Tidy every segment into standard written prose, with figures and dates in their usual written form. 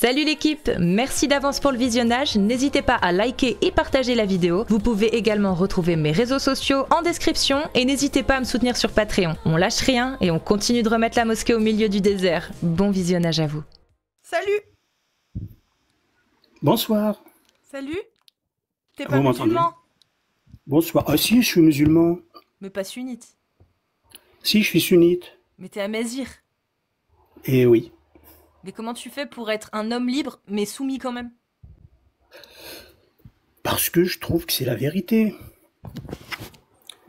Salut l'équipe, merci d'avance pour le visionnage, n'hésitez pas à liker et partager la vidéo. Vous pouvez également retrouver mes réseaux sociaux en description et n'hésitez pas à me soutenir sur Patreon. On lâche rien et on continue de remettre la mosquée au milieu du désert. Bon visionnage à vous. Salut. Bonsoir. Salut. T'es pas Vous m'entendez? musulman? Bonsoir. Ah si, je suis musulman. Mais pas sunnite. Si, je suis sunnite. Mais t'es amazir. Et oui. Mais comment tu fais pour être un homme libre, mais soumis quand même? Parce que je trouve que c'est la vérité.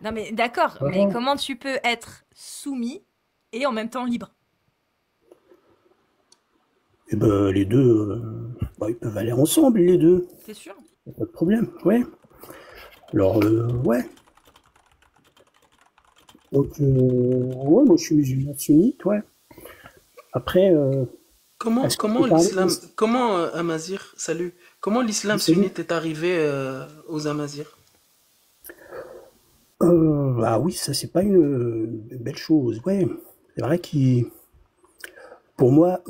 Non mais d'accord, mais comment tu peux être soumis et en même temps libre? Eh ben, les deux, ils peuvent aller ensemble, les deux. T'es sûr? Y a pas de problème, ouais. Alors, ouais. Donc, ouais, moi je suis musulman sunnite, ouais. Après, Comment, est-ce que comment tu parles- l'islam, comment Amazir, salut, comment l'islam Salut. sunnite est arrivé aux Amazirs? Ah oui, ça c'est pas une belle chose, ouais. C'est vrai qu'il, pour moi,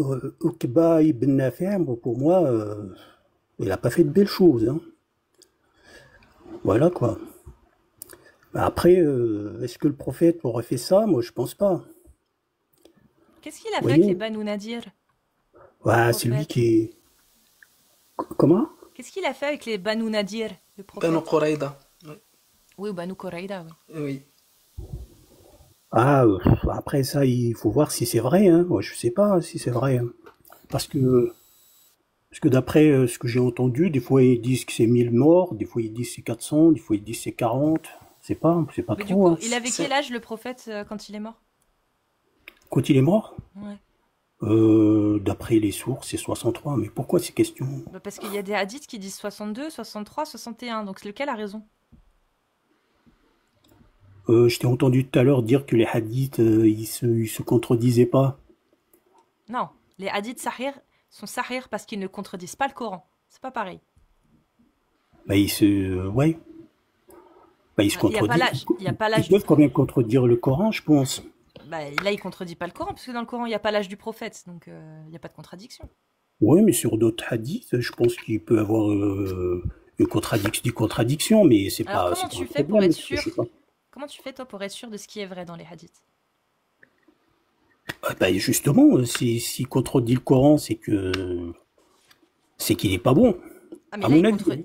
Uqba ibn Nafi', pour moi, il a pas fait de belles choses, hein. Voilà quoi. Après, est-ce que le prophète aurait fait ça? Moi, je pense pas. Qu'est-ce qu'il a fait Oui. avec les Banu Nadir? Ouais, c'est lui prophète. qui est. Comment? Qu'est-ce qu'il a fait avec les Banu Nadir, le prophète? Banu Quraïda. Oui, ou Banu Quraïda, oui. Oui. Ah, après ça, il faut voir si c'est vrai, hein. Moi, je sais pas si c'est vrai, hein. Parce que d'après ce que j'ai entendu, des fois ils disent que c'est 1000 morts, des fois ils disent c'est 400, des fois ils disent c'est 40. C'est pas Mais du trop, coup, hein. il avait quel âge le prophète quand il est mort? Quand il est mort, Ouais. d'après les sources, c'est 63. Mais pourquoi ces questions? Bah parce qu'il y a des hadiths qui disent 62, 63, 61, donc lequel a raison? Je t'ai entendu tout à l'heure dire que les hadiths, ils se contredisaient pas. Non, les hadiths sahih sont sahih parce qu'ils ne contredisent pas le Coran. C'est pas pareil. Bah, ouais. Bah, ils se Il y a pas contredisent. l'âge. Il y a pas l'âge Ils du peuvent quand même contredire le Coran, je pense. Bah, là, il contredit pas le Coran, parce que dans le Coran, il n'y a pas l'âge du prophète, donc il n'y a pas de contradiction. Oui, mais sur d'autres hadiths, je pense qu'il peut y avoir des contradictions, mais c'est Alors, pas. comment c'est tu pas un fais pour problème, être je sûr sais pas. Comment tu fais, toi, pour être sûr de ce qui est vrai dans les hadiths? Ah, bah, justement, s'il contredit le Coran, c'est qu'il est pas bon. Ah, mais À là, mon il avis. contredit...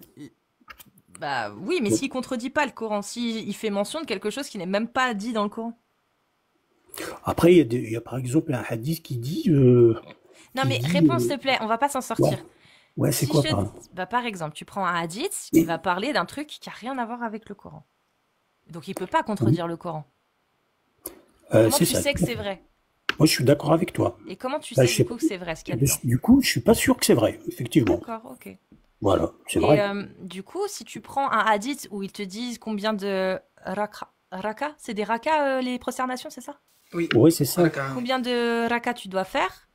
Bah oui, mais s'il contredit pas le Coran, s'il fait mention de quelque chose qui n'est même pas dit dans le Coran. Après, il y a par exemple un hadith qui dit. Non, qui mais dit, réponse, s'il te plaît, on va pas s'en sortir. Ouais, c'est Si quoi je par te- Bah, par exemple, tu prends un hadith qui va parler d'un truc qui a rien à voir avec le Coran. Donc, il peut pas contredire le Coran. Comment c'est tu ça. sais que c'est vrai? Moi, je suis d'accord avec toi. Et comment tu Bah, sais je sais du coup que c'est vrai ce qu'il y a dedans? Du coup, je suis pas sûr que c'est vrai, effectivement. D'accord, ok. Voilà, c'est Et vrai. du coup, si tu prends un hadith où ils te disent combien de raka, c'est des raka les prosternations, c'est ça? Oui. Oui, c'est ça. Raka. Combien de raka tu dois faire?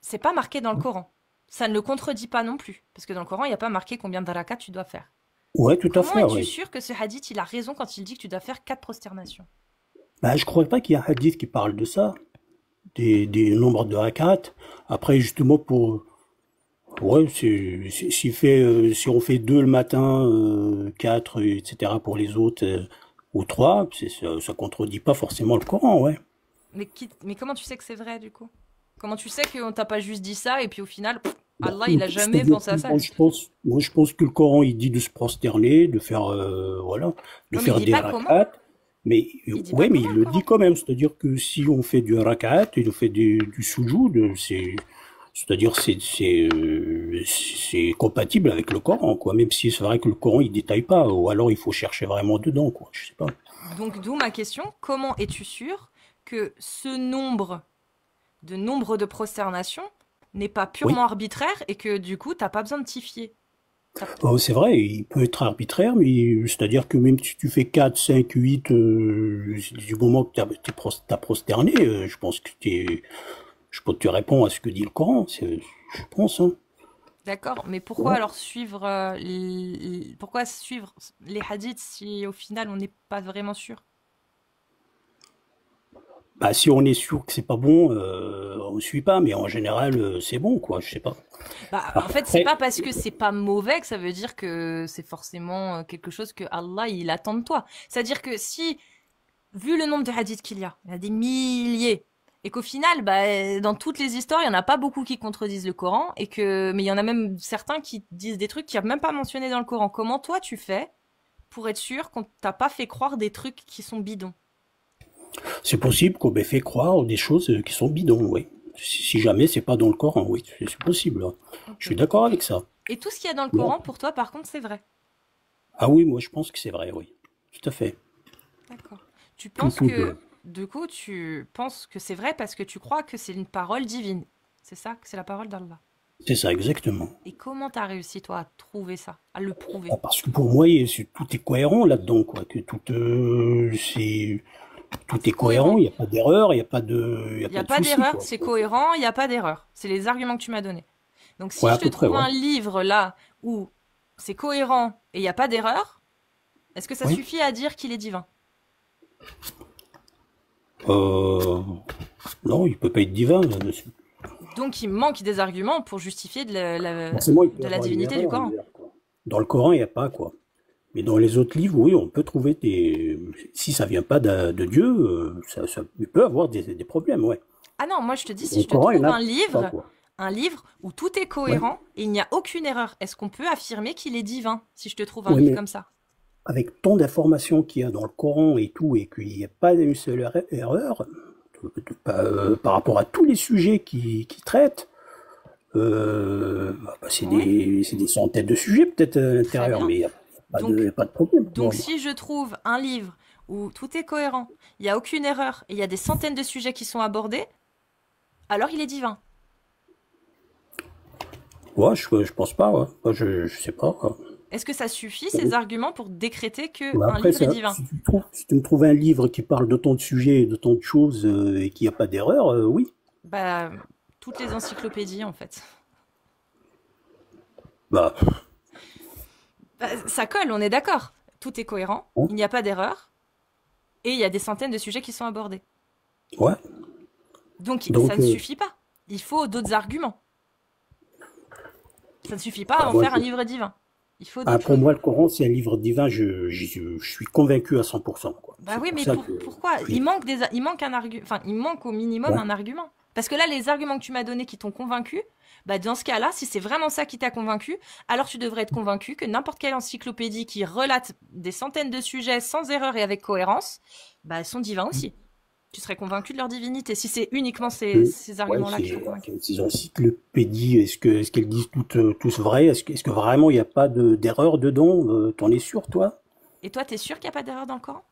C'est pas marqué dans le Coran. Ça ne le contredit pas non plus, parce que dans le Coran, il n'y a pas marqué combien de raka tu dois faire. Ouais, tout à Comment fait, es-tu ouais. sûr que ce hadith, il a raison quand il dit que tu dois faire 4 prosternations? Bah, je crois pas qu'il y a un hadith qui parle de ça, des nombres de rakats. Après, justement, ouais, si on fait 2 le matin, 4, etc. pour les autres, ou 3, ça contredit pas forcément le Coran, ouais. Mais comment tu sais que c'est vrai du coup? Comment tu sais qu'on t'a pas juste dit ça et puis au final, Allah, il a jamais C'est-à-dire pensé à que ça, moi, lui. je pense que le Coran, il dit de se prosterner, de faire, voilà, de Ouais, mais il faire dit des pas comment. rakats. Mais, Il dit ouais, pas mais comment il le le Coran. dit quand même. C'est-à-dire que si on fait du rakat et on fait du sujoud, c'est-à-dire c'est compatible avec le Coran, quoi. Même si c'est vrai que le Coran, il détaille pas. Ou alors, il faut chercher vraiment dedans, quoi. Je sais pas. Donc d'où ma question, comment es-tu sûr que ce nombre de prosternations n'est pas Oui. purement arbitraire et que du coup, t'as pas besoin de t'y fier? C'est vrai, il peut être arbitraire, mais c'est-à-dire que même si tu fais 4, 5, 8, du moment que t'as prosterné, je pense que tu réponds à ce que dit le Coran, je pense, hein. D'accord, mais pourquoi Ouais. alors suivre pourquoi suivre les hadiths si au final on n'est pas vraiment sûr? Bah, si on est sûr que c'est pas bon, on suit pas, mais en général, c'est bon, quoi, je sais pas. Bah, en fait, c'est Après, pas parce que c'est pas mauvais que ça veut dire que c'est forcément quelque chose que Allah il attend de toi. C'est-à-dire que si, vu le nombre de hadiths qu'il y a des milliers, et qu'au final, bah, dans toutes les histoires, il y en a pas beaucoup qui contredisent le Coran, mais il y en a même certains qui disent des trucs qu'il n'y a même pas mentionné dans le Coran. Comment toi tu fais pour être sûr qu'on t'a pas fait croire des trucs qui sont bidons? c'est possible qu'on m'ait fait croire des choses qui sont bidons, oui. Si jamais c'est pas dans le Coran, oui, c'est possible, hein. Je Ok. suis d'accord avec ça. Et tout ce qu'il y a dans le Bon. Coran, pour toi, par contre, c'est vrai. Ah oui, moi je pense que c'est vrai, oui. Tout à fait. D'accord. Tu Tout, penses tout, que, du coup, tu penses que c'est vrai parce que tu crois que c'est une parole divine. C'est ça, que c'est la parole d'Allah. c'est ça, exactement. Et comment t'as réussi, toi, à trouver ça, à le prouver? Ah, parce que pour moi, tout est cohérent là-dedans, quoi. Que tout est C'est cohérent, cohérent. il n'y a pas d'erreur, il y a Il n'y a pas de pas souci, d'erreur, quoi. c'est cohérent, il n'y a pas d'erreur. C'est les arguments que tu m'as donnés. Donc si Ouais, je à te peu près, trouve ouais. un livre là où c'est cohérent et il n'y a pas d'erreur, est-ce que ça Oui. suffit à dire qu'il est divin? Euh, non, il peut pas être divin là-dessus. Donc il manque des arguments pour justifier Forcément, il peut y de la avoir une divinité du erreur, je veux Coran. dire, quoi. Dans le Coran, il n'y a pas, quoi. Mais dans les autres livres, oui, on peut trouver des. Si ça vient pas de Dieu, ça peut avoir des problèmes, ouais. Ah non, moi je te dis, Dans si le je te Coran, il y trouve en a pas, quoi. un livre où tout est Ouais. cohérent et il n'y a aucune erreur, est-ce qu'on peut affirmer qu'il est divin si je te trouve un Oui, livre mais comme ça? avec tant d'informations qu'il y a dans le Coran et tout, et qu'il n'y a pas une seule erreur, par rapport à tous les sujets qui traitent, c'est Ouais, des centaines de sujets peut-être à très l'intérieur, bien. mais il n'y a, Donc, y a pas de problème donc pour moi. si je trouve un livre où tout est cohérent, il n'y a aucune erreur et il y a des centaines de sujets qui sont abordés, alors il est divin. Ouais, je pense pas, ouais. Moi, je sais pas, quoi. Est-ce que ça suffit, ces arguments, pour décréter Mais qu'un après, livre est divin? si tu me trouves un livre qui parle d'autant de sujets, d'autant de choses, et qu'il n'y a pas d'erreur, oui. Bah, toutes les encyclopédies, en fait. Bah, Bah, ça colle, on est d'accord. Tout est cohérent, bon, il n'y a pas d'erreur, et il y a des centaines de sujets qui sont abordés. ouais. Donc, ça Donc, ne suffit pas. Il faut d'autres arguments. Ça ne suffit pas à bah, en moi, faire un livre divin. Il faut d'autres pour choses. moi, le Coran, c'est un livre divin, je suis convaincu à 100%, quoi. Bah C'est oui, pour mais ça que pourquoi? je suis, Il manque un argument, enfin, il manque au minimum ouais. un argument. Parce que là, les arguments que tu m'as donnés qui t'ont convaincu, bah dans ce cas-là, si c'est vraiment ça qui t'a convaincu, alors tu devrais être convaincu que n'importe quelle encyclopédie qui relate des centaines de sujets sans erreur et avec cohérence, bah elles sont divins aussi. Tu serais convaincu de leur divinité, si c'est uniquement ces Ouais, arguments-là qui t'ont convaincu. ces encyclopédies, est-ce qu'elles disent tous vrai? Est-ce que vraiment il n'y a pas d'erreur dedans? T'en es sûr, toi? Et toi, t'es sûr qu'il n'y a pas d'erreur dans le Coran?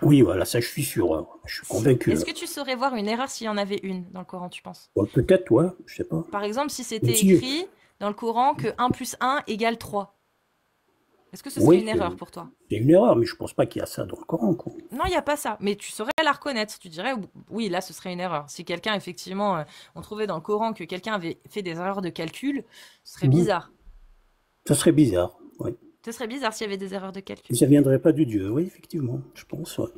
Oui, voilà, ça, je suis sûr, hein. Je suis convaincu, Est-ce là. que tu saurais voir une erreur s'il y en avait une dans le Coran, tu penses? Ouais, peut-être, ouais, je sais pas. Par exemple, si Mais c'était si, écrit dans le Coran que 1 plus 1 égale 3. Est-ce que ce serait oui, une erreur pour toi? c'est une erreur, mais je pense pas qu'il y a ça dans le Coran, quoi. Non, il n'y a pas ça. Mais tu saurais la reconnaître. Tu dirais, oui, là, ce serait une erreur. Si quelqu'un, effectivement, on trouvait dans le Coran que quelqu'un avait fait des erreurs de calcul, ce serait Mhm. bizarre. Ça serait bizarre, ouais. Ce serait bizarre s'il y avait des erreurs de calcul. Mais ça viendrait pas de Dieu, oui, effectivement, je pense, ouais.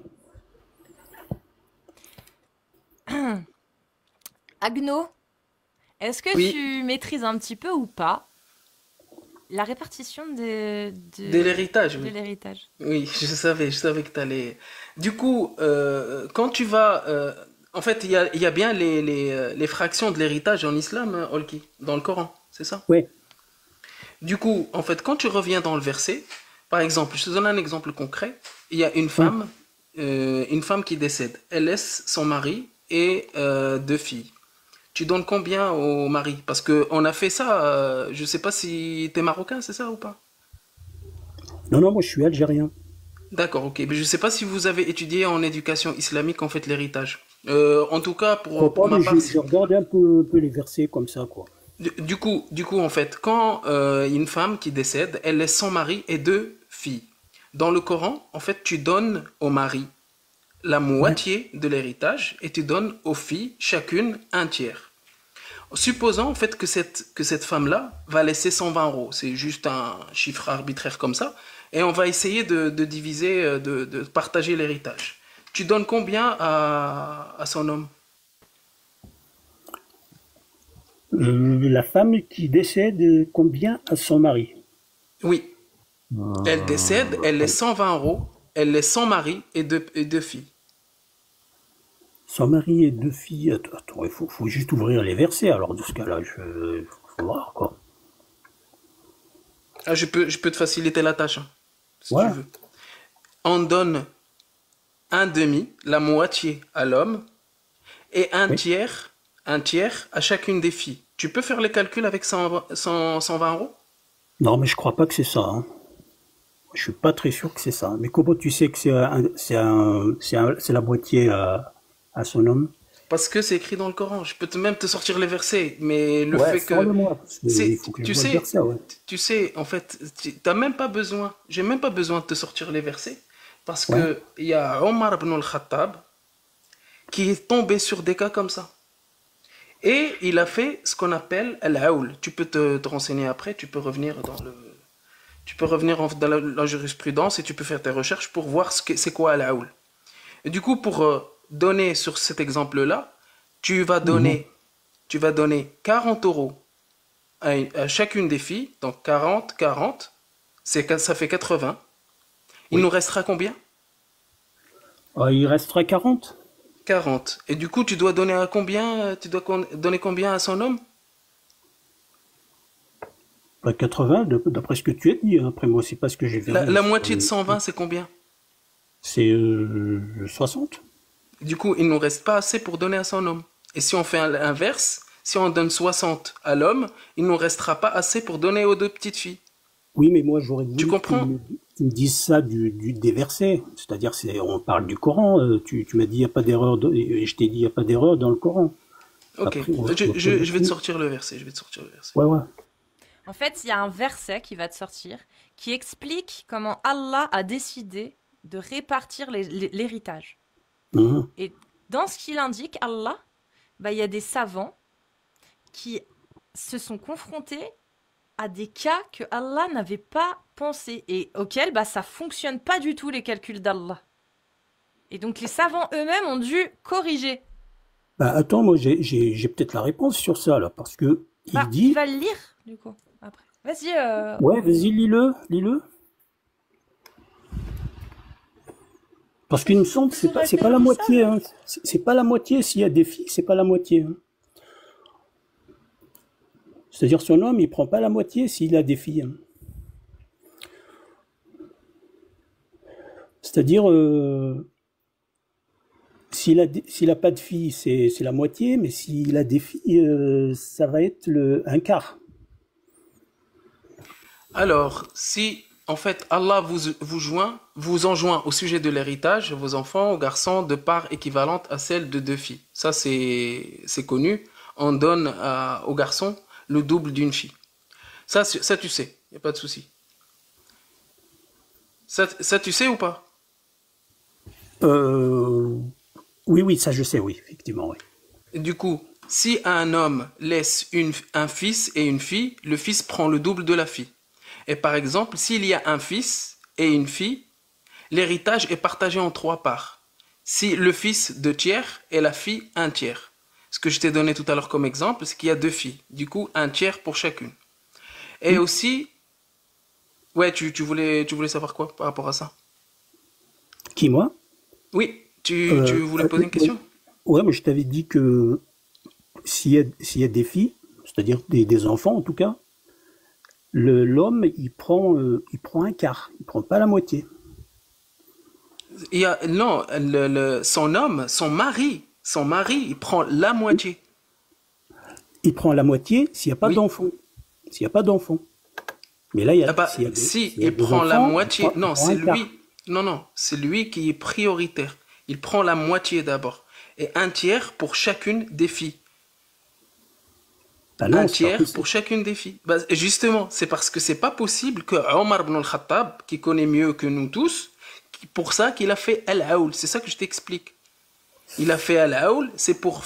Agno, est-ce que Oui, tu maîtrises un petit peu ou pas la répartition de l'héritage, de oui. l'héritage? Oui, je savais que tu allais. Du coup, quand tu vas. En fait, il y a bien les fractions de l'héritage en islam, hein, Olki, dans le Coran, c'est ça? Ouais, Du coup, en fait, quand tu reviens dans le verset, par exemple, je te donne un exemple concret. Il y a ouais. une femme qui décède. Elle laisse son mari et deux filles. Tu donnes combien au mari? Parce que on a fait ça. Je sais pas si t'es marocain, c'est ça ou pas? Non, non, moi, je suis algérien. D'accord, ok. Mais je sais pas si vous avez étudié en éducation islamique en fait l'héritage. En tout cas, Je crois pour pas, ma mais part, j'ai regardé un peu les versets comme ça, quoi. du coup, en fait, quand une femme qui décède, elle laisse son mari et deux filles. Dans le Coran, en fait, tu donnes au mari la Ouais, moitié de l'héritage et tu donnes aux filles chacune un tiers. Supposons en fait que cette femme-là va laisser 120 euros, c'est juste un chiffre arbitraire comme ça, et on va essayer de diviser, de partager l'héritage. Tu donnes combien à son homme? La femme qui décède, combien à son mari? Oui, elle décède, elle laisse 120 euros, elle laisse son mari et deux filles. Son mari et deux filles. Attends, faut juste ouvrir les versets. Alors, dans ce cas-là, faut voir, quoi. Ah, je peux te faciliter la tâche, hein, si tu Ouais. veux. On donne un demi, la moitié à l'homme, et Oui. un tiers à chacune des filles. Tu peux faire les calculs avec 120 euros? Non, mais je crois pas que c'est ça, hein. Je suis pas très sûr que c'est ça. Mais comment tu sais que c'est la moitié à son homme? Parce que c'est écrit dans le Coran. Je peux même te sortir les versets, mais le Ouais, fait que sors-le-moi, parce qu'il c'est, faut que je tu vois le sais, verset, ouais. tu sais, en fait, t'as même pas besoin. J'ai même pas besoin de te sortir les versets, parce Ouais. que il y a Omar ibn al-Khattab qui est tombé sur des cas comme ça. Et il a fait ce qu'on appelle al-aoul. Tu peux te renseigner après, tu peux revenir dans la jurisprudence et tu peux faire tes recherches pour voir c'est quoi al-aoul. Et du coup, pour donner sur cet exemple-là, tu vas Mhm. donner, tu vas donner 40 euros à chacune des filles, donc 40, 40, ça fait 80. Il nous Oui. restera combien? Il restera 40. 40. Et du coup, tu dois donner à combien, donner combien à son homme? Pas 80, d'après ce que tu as dit, hein. Après, moi, c'est pas ce que j'ai La vu. moitié de 120, c'est combien? C'est 60. Du coup, il ne nous reste pas assez pour donner à son homme. Et si on fait l'inverse, si on donne 60 à l'homme, il ne nous restera pas assez pour donner aux deux petites filles. Oui, mais moi, j'aurais Tu voulu que comprends? tu me dises ça des versets. C'est-à-dire, on parle du Coran. Tu m'as dit, il n'y a pas d'erreur, et je t'ai dit, il n'y a pas d'erreur dans le Coran. Ok, Après, je vais te sortir le verset. Je vais te sortir le verset. Ouais, ouais. En fait, il y a un verset qui va te sortir qui explique comment Allah a décidé de répartir l'héritage. Mhm. Et dans ce qu'il indique, Allah, bah, il y a des savants qui se sont confrontés à des cas que Allah n'avait pas pensé et auxquels bah, ça fonctionne pas du tout les calculs d'Allah. Et donc les savants eux-mêmes ont dû corriger. Bah, attends, moi, j'ai peut-être la réponse sur ça, là, parce que il Bah, tu dit, vas le lire du coup après. Vas-y. ouais, vas-y, lis-le. Parce qu'il me semble que c'est pas la moitié, hein. C'est pas la moitié. S'il y a des filles, c'est pas la moitié, hein. C'est-à-dire, son homme, il prend pas la moitié s'il a des filles, hein. C'est-à-dire, s'il a pas de filles, c'est la moitié, mais s'il a des filles, ça va être un quart. Alors, si en fait Allah vous enjoint au sujet de l'héritage, vos enfants, aux garçons, de part équivalente à celle de deux filles. Ça, c'est connu. On donne aux garçons le double d'une fille. Ça tu sais, il n'y a pas de souci. Ça, tu sais ou pas? Euh, oui, ça je sais, oui, effectivement, oui. Du coup, si un homme laisse un fils et une fille, le fils prend le double de la fille. Et par exemple, s'il y a un fils et une fille, l'héritage est partagé en trois parts. Si le fils deux tiers et la fille un tiers. Ce que je t'ai donné tout à l'heure comme exemple, c'est qu'il y a deux filles. Du coup, un tiers pour chacune. Et Oui. aussi, ouais, tu voulais savoir quoi par rapport à ça? Qui, moi? Oui, tu Euh, voulais poser une oui. question? Ouais, mais je t'avais dit que s'il y a des filles, c'est-à-dire des enfants en tout cas, l'homme, il prend un quart, il prend pas la moitié. Non, son homme, son mari, il prend la moitié. Il prend la moitié s'il n'y a pas Oui. d'enfant. S'il n'y a pas d'enfant. Mais là, Ah bah, si s'il y a il des prend la enfants, moitié, il non, prend c'est un quart. lui. Non, c'est lui qui est prioritaire. Il prend la moitié d'abord. Et un tiers pour chacune des filles. Ah Un non, c'est pas tiers pour possible. chacune des filles. Bah, justement, c'est parce que c'est pas possible que Omar ibn al-Khattab, qui connaît mieux que nous tous, pour ça qu'il a fait Al-Aoul. C'est ça que je t'explique. Il a fait Al-Aoul, c'est pour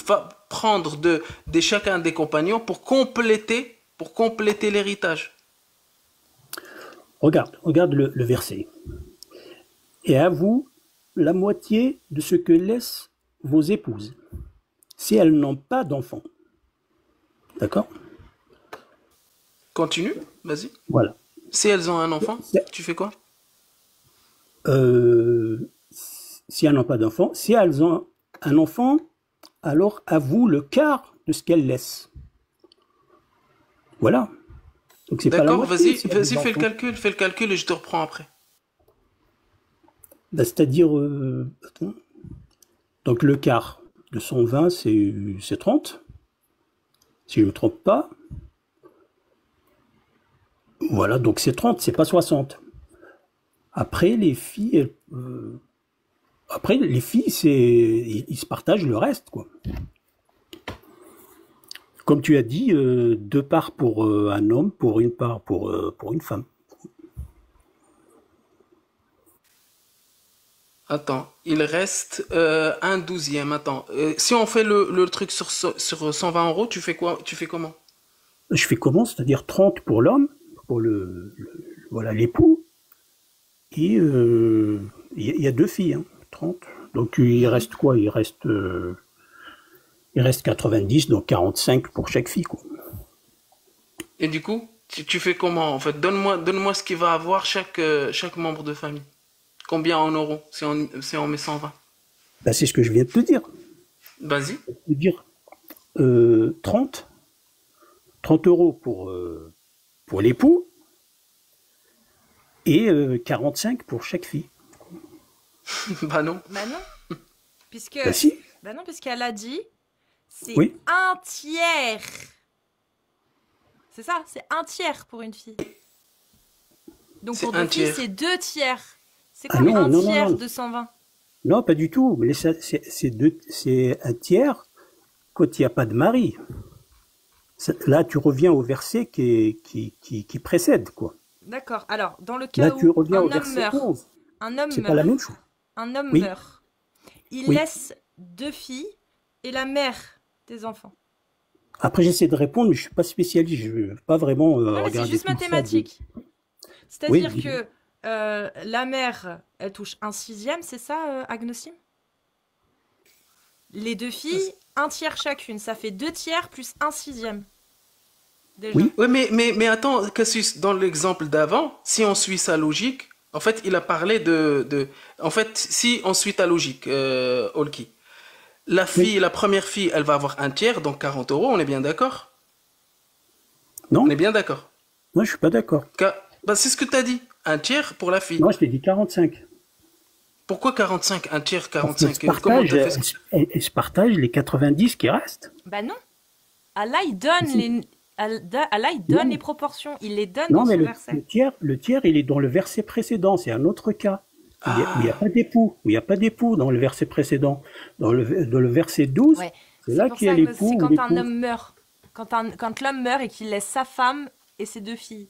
prendre de chacun des compagnons pour compléter l'héritage. Regarde le verset. Et à vous, la moitié de ce que laissent vos épouses, si elles n'ont pas d'enfants. D'accord? Continue, vas-y. Voilà. Si elles ont un enfant, tu fais quoi? Euh, si elles n'ont pas d'enfants, si elles ont un enfant, alors à vous le quart de ce qu'elles laissent. Voilà. Donc c'est pas la D'accord, moitié. vas-y, Si elles ont vas-y, des enfants. fais le calcul et je te reprends après. Ben, c'est-à-dire, attends. Donc le quart de 120, c'est 30, si je ne me trompe pas. Voilà, donc c'est 30, c'est pas 60. Après, les filles, ils se partagent le reste, quoi. Comme tu as dit, deux parts pour un homme, pour une part pour une femme. Attends, il reste un douzième. Attends, si on fait le truc sur 120 euros, tu fais quoi? Tu fais comment? Je fais comment? C'est-à-dire 30 pour l'homme, pour voilà, l'époux, et il y a deux filles, hein, 30. Donc il reste quoi? Il reste 90, donc 45 pour chaque fille, quoi. Et du coup, tu fais comment en fait? Donne-moi ce qu'il va avoir chaque membre de famille. Combien en euros si on met 120? Ben, c'est ce que je viens de te dire. Vas-y. Je veux dire 30 euros pour l'époux et 45 pour chaque fille. Bah non. Bah non. Puisque, Ben si, bah non, puisqu'elle a dit, c'est oui. un tiers. C'est ça, c'est un tiers pour une fille. Donc C'est pour un deux filles, tiers. c'est 2 tiers. C'est Ah quoi non, un non, tiers non. de 120? Non, pas du tout. Mais c'est un tiers quand il n'y a pas de mari. Là, tu reviens au verset qui précède, quoi. D'accord. Alors, dans le Là, cas tu où reviens un au homme verset meurt, 11. un homme C'est pas la meurt, même chose. un homme Oui. meurt, il Oui. laisse 2 filles et la mère des enfants. Après, j'essaie de répondre, mais je ne suis pas spécialiste. Je ne veux pas vraiment Non, mais c'est regarder juste tout ça. mathématique. Oui, C'est-à-dire dis- que la mère, elle touche 1/6, c'est ça, Agnosim? Les 2 filles, 1 tiers chacune. Ça fait 2 tiers plus 1/6. Déjà. Oui. Ouais, mais attends, Cassius, dans l'exemple d'avant, si on suit sa logique, en fait, il a parlé en fait, si on suit ta logique, Olki, Oui. la première fille, elle va avoir un tiers, donc 40 euros, on est bien d'accord? Non, On est bien d'accord. moi, je ne suis pas d'accord. Bah, c'est ce que tu as dit, un tiers pour la fille. Non, je t'ai dit 45. Pourquoi 45? Un tiers, Parce qu'elle 45? se Comment partage, t'as fait ça? elle se partage les 90 qui restent. Bah non. Allah, il donne Si. Allah, il donne Non. les proportions. Il les donne Non, dans mais son le verset. tiers, il est dans le verset précédent. C'est un autre cas. Où il n'y a Ah, pas d'époux. Où il n'y a pas d'époux dans le verset précédent. Dans le verset 12, Ouais. c'est C'est là pour qu'il y a ça que l'époux c'est ou quand un l'épouse. homme meurt. Quand l'homme meurt et qu'il laisse sa femme et ses 2 filles.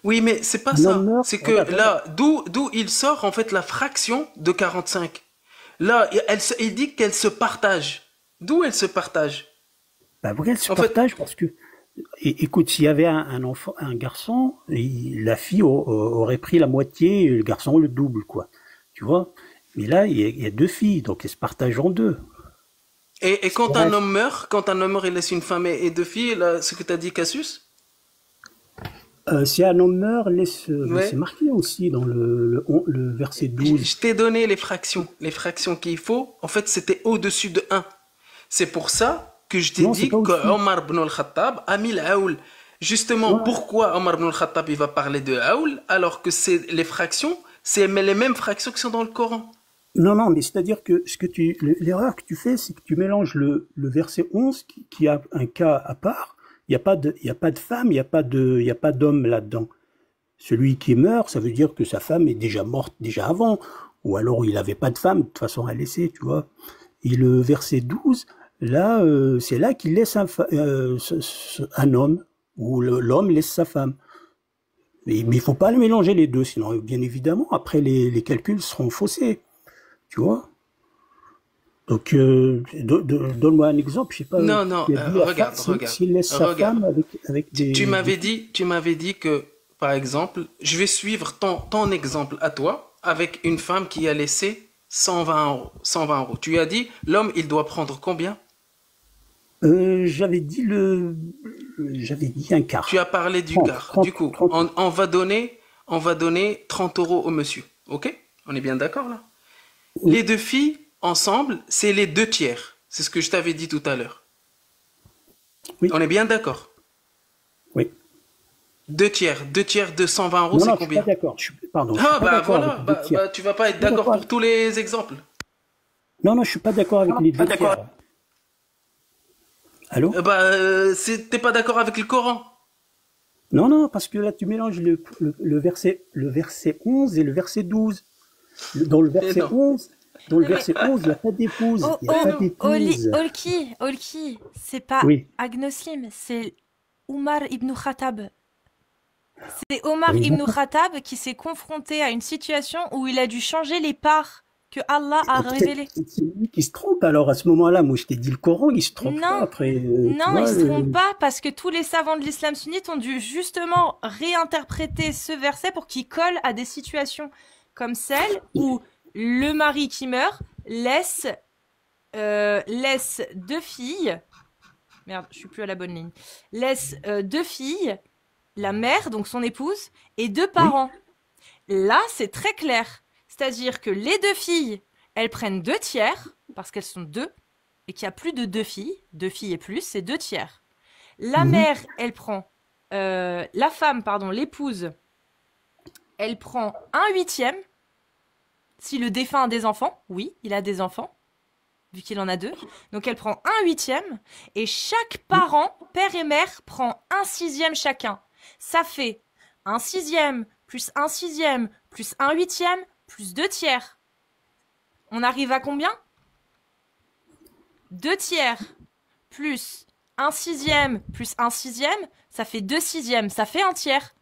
oui, mais c'est pas Un homme ça. meurt, C'est que regarde, là, d'où il sort en fait la fraction de 45. Là, il dit qu'elle se partage. D'où elle se partage? bah, oui, elle se En fait, partage parce que, écoute, s'il y avait un enfant, un garçon, la fille aurait pris la moitié, et le garçon le double, quoi. Tu vois? Mais là, il y a deux filles, donc elles se partagent en deux. et Ce qui quand un reste, homme meurt, il laisse une femme et 2 filles, là, ce que tu as dit, Cassius? si un homme meurt, c'est Ouais. marqué aussi dans le verset Je 12. je t'ai donné les fractions. Les fractions qu'il faut, en fait, c'était au-dessus de 1. C'est pour ça que je t'ai Non, c'est dit pas que au-dessus. Omar ibn al-Khattab a mis l'Aoul. Justement, Ouais. pourquoi Omar ibn al-Khattab il va parler de Aoul alors que c'est les fractions, c'est les mêmes fractions qui sont dans le Coran. Non, non, mais c'est-à-dire que l'erreur que tu fais, c'est que tu mélanges le verset 11 qui a un cas à part. Il y a pas de femme, il y a pas d'homme là-dedans. Celui qui meurt, ça veut dire que sa femme est déjà morte déjà avant, ou alors il n'avait pas de femme de toute façon à laisser, tu vois. Et le verset 12, là, c'est là qu'il laisse un homme, ou l'homme laisse sa femme. Mais il faut pas le mélanger les deux, sinon, bien évidemment, après les calculs seront faussés, tu vois. Donc, donne-moi un exemple, je sais pas, Non, non, qui a dit regarde, s'il laisse sa regarde. femme avec Tu m'avais dit que, par exemple, je vais suivre ton exemple à toi, avec une femme qui a laissé 120 euros. 120 euros. Tu as dit, l'homme, il doit prendre combien? J'avais dit un quart. Tu as parlé du 30, quart. 30, Du coup, 30. on va donner 30 euros au monsieur. Ok? On est bien d'accord là? Oui, Les deux filles, ensemble, c'est les deux tiers. C'est ce que je t'avais dit tout à l'heure. oui, On est bien d'accord? oui. Deux tiers de 120 euros, Non, c'est non, je suis pas combien? d'accord. Pardon, je suis Ah pas bah d'accord avec voilà, les deux tiers. tu vas pas Je être suis pas d'accord d'accord pour tous les exemples. Non, non, je suis pas d'accord avec les deux tiers. Allô? T'es pas d'accord avec le Coran. Non, non, parce que là, tu mélanges le verset 11 et le verset 12. Dans le Mais verset non. 11, dans le Mais verset 11, il n'y a pas d'épouse. oh, Il n'y a oh, pas d'épouse. Olki, c'est pas Oui, Agnoslim, c'est Omar ibn Khattab. C'est Omar oui, ibn d'accord. Khattab qui s'est confronté à une situation où il a dû changer les parts que Allah a révélées. Peut-être c'est lui qui se trompe. Alors, à ce moment-là, moi, je t'ai dit le Coran, il se trompe pas. Non, Après, tu non, vois, ils se trompent pas parce que tous les savants de l'islam sunnite ont dû justement réinterpréter ce verset pour qu'il colle à des situations comme celle où le mari qui meurt laisse deux filles. Merde, je suis plus à la bonne ligne. Laisse deux filles, la mère, donc son épouse, et deux oui, parents. Là, c'est très clair. C'est-à-dire que les deux filles, elles prennent deux tiers, parce qu'elles sont deux, et qu'il y a plus de deux filles et plus, c'est deux tiers. La mhm, mère, elle prend, la femme, pardon, l'épouse, elle prend un huitième, si le défunt a des enfants, oui, il a des enfants, vu qu'il en a deux. Donc elle prend un huitième, et chaque parent, père et mère, prend un sixième chacun. Ça fait un sixième, plus un sixième, plus un huitième, plus deux tiers. On arrive à combien? Deux tiers, plus un sixième, plus un sixième, ça fait deux sixièmes, ça fait un tiers.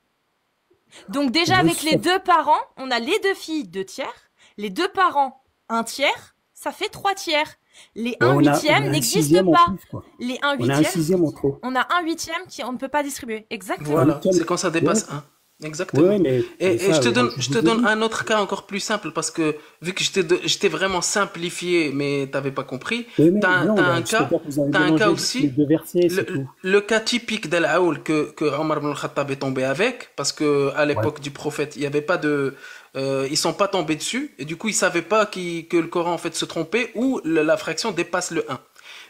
Donc déjà deux avec les tiers. deux parents, on a les deux filles, deux tiers, les deux parents, un tiers, ça fait trois tiers. Les Ouais, un on a huitième un n'existent sixième en pas. plus, quoi. Les un On a un huitième, sixième en trop. on a un huitième on ne peut pas distribuer. Un Exactement. Voilà, huitième. c'est quand ça Ouais, dépasse 1. ouais, Exactement. mais Et ça, je je te vous ai donne dit. un autre cas encore plus simple parce que vu que je t'ai vraiment simplifié, mais t'avais pas compris, Oui, mais non, t'as là, un c'est-à-dire cas, que vous avez t'as un cas mélangé juste les aussi, deux versets, c'est tout. le cas typique d'Al-Aoul que Omar ibn al-Khattab est tombé avec, parce que à Ouais. l'époque du prophète, il n'y avait pas de, ils sont pas tombés dessus, et du coup, ils savaient pas que le Coran en fait se trompait ou la fraction dépasse le 1.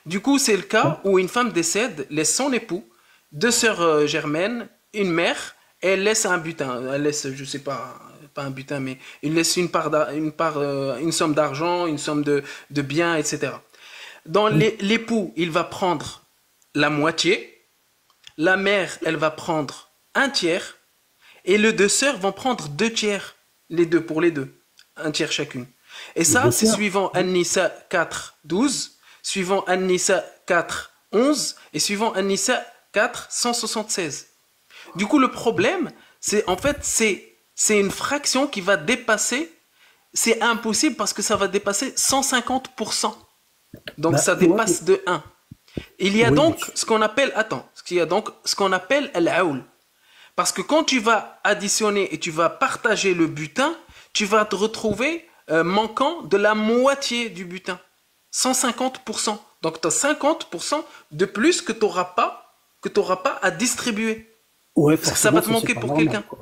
Du coup, c'est le Ouais. cas où une femme décède, laisse son époux, deux sœurs germaines, une mère, et elle laisse un butin. Elle laisse, je sais pas, pas un butin, mais elle laisse une somme d'argent, une somme de biens, etc. Dans Oui. l'époux, il va prendre la moitié, la mère, elle va prendre un tiers, et les deux sœurs vont prendre deux tiers, les deux pour les deux, un tiers chacune. Et Les ça, deux c'est sœurs. suivant An-Nisa 4, 12, suivant An-Nisa 4, 11, et suivant An-Nisa 4, 176. Du coup, le problème, c'est en fait, c'est une fraction qui va dépasser, c'est impossible parce que ça va dépasser 150%. Donc, Bah, ça ouais, dépasse de 1. Il y a oui, donc ce qu'on appelle, attends, il y a donc ce qu'on appelle al-aoul. Parce que quand tu vas additionner et tu vas partager le butin, tu vas te retrouver manquant de la moitié du butin. 150%. Donc tu as 50% de plus que tu n'auras pas à distribuer. ouais, Parce que ça va forcément, te ça, c'est manquer pas pour normal, quelqu'un. quoi.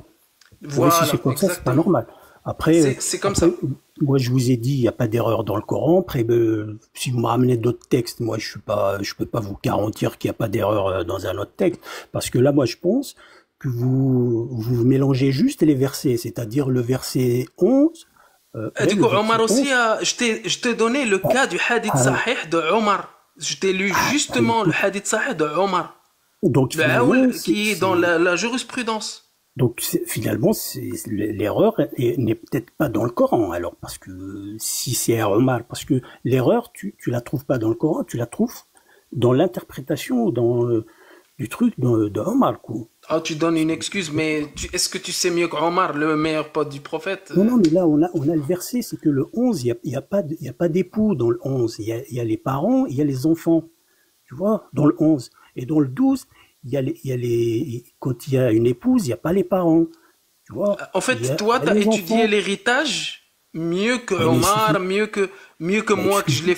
Ouais, si Voilà, c'est comme ça, c'est pas exactement. normal. Après, C'est comme ça. moi, je vous ai dit, il n'y a pas d'erreur dans le Coran. Après, si vous me ramenez d'autres textes, moi, je peux pas vous garantir qu'il n'y a pas d'erreur dans un autre texte. Parce que là, moi, je pense que vous mélangez juste les versets. C'est-à-dire le verset 11, Du le coup, verset Omar 11, aussi, je t'ai donné le cas du hadith ah, sahih de Omar. Je t'ai lu bah, justement le écoute, hadith sahih de Omar. donc Le finalement, haoul qui est dans la jurisprudence. donc finalement, l'erreur n'est peut-être pas dans le Coran. Alors, parce que si c'est Omar, parce que l'erreur, tu la trouves pas dans le Coran, tu la trouves dans l'interprétation, du truc de Omar, quoi. Ah, tu donnes une excuse, mais est-ce que tu sais mieux qu'Omar, le meilleur pote du prophète? Non, non, mais là, on a le verset, c'est que le 11, il y a pas d'époux dans le 11. Il y a les parents, il y a les enfants. Tu vois, dans le 11. Et dans le 12, quand il y a une épouse, il n'y a pas les parents. Tu vois, En il y fait, a, toi, il y tu a as les étudié enfants. l'héritage Mieux que Ah, mais Omar, suffit. mieux que Mais moi, que je l'ai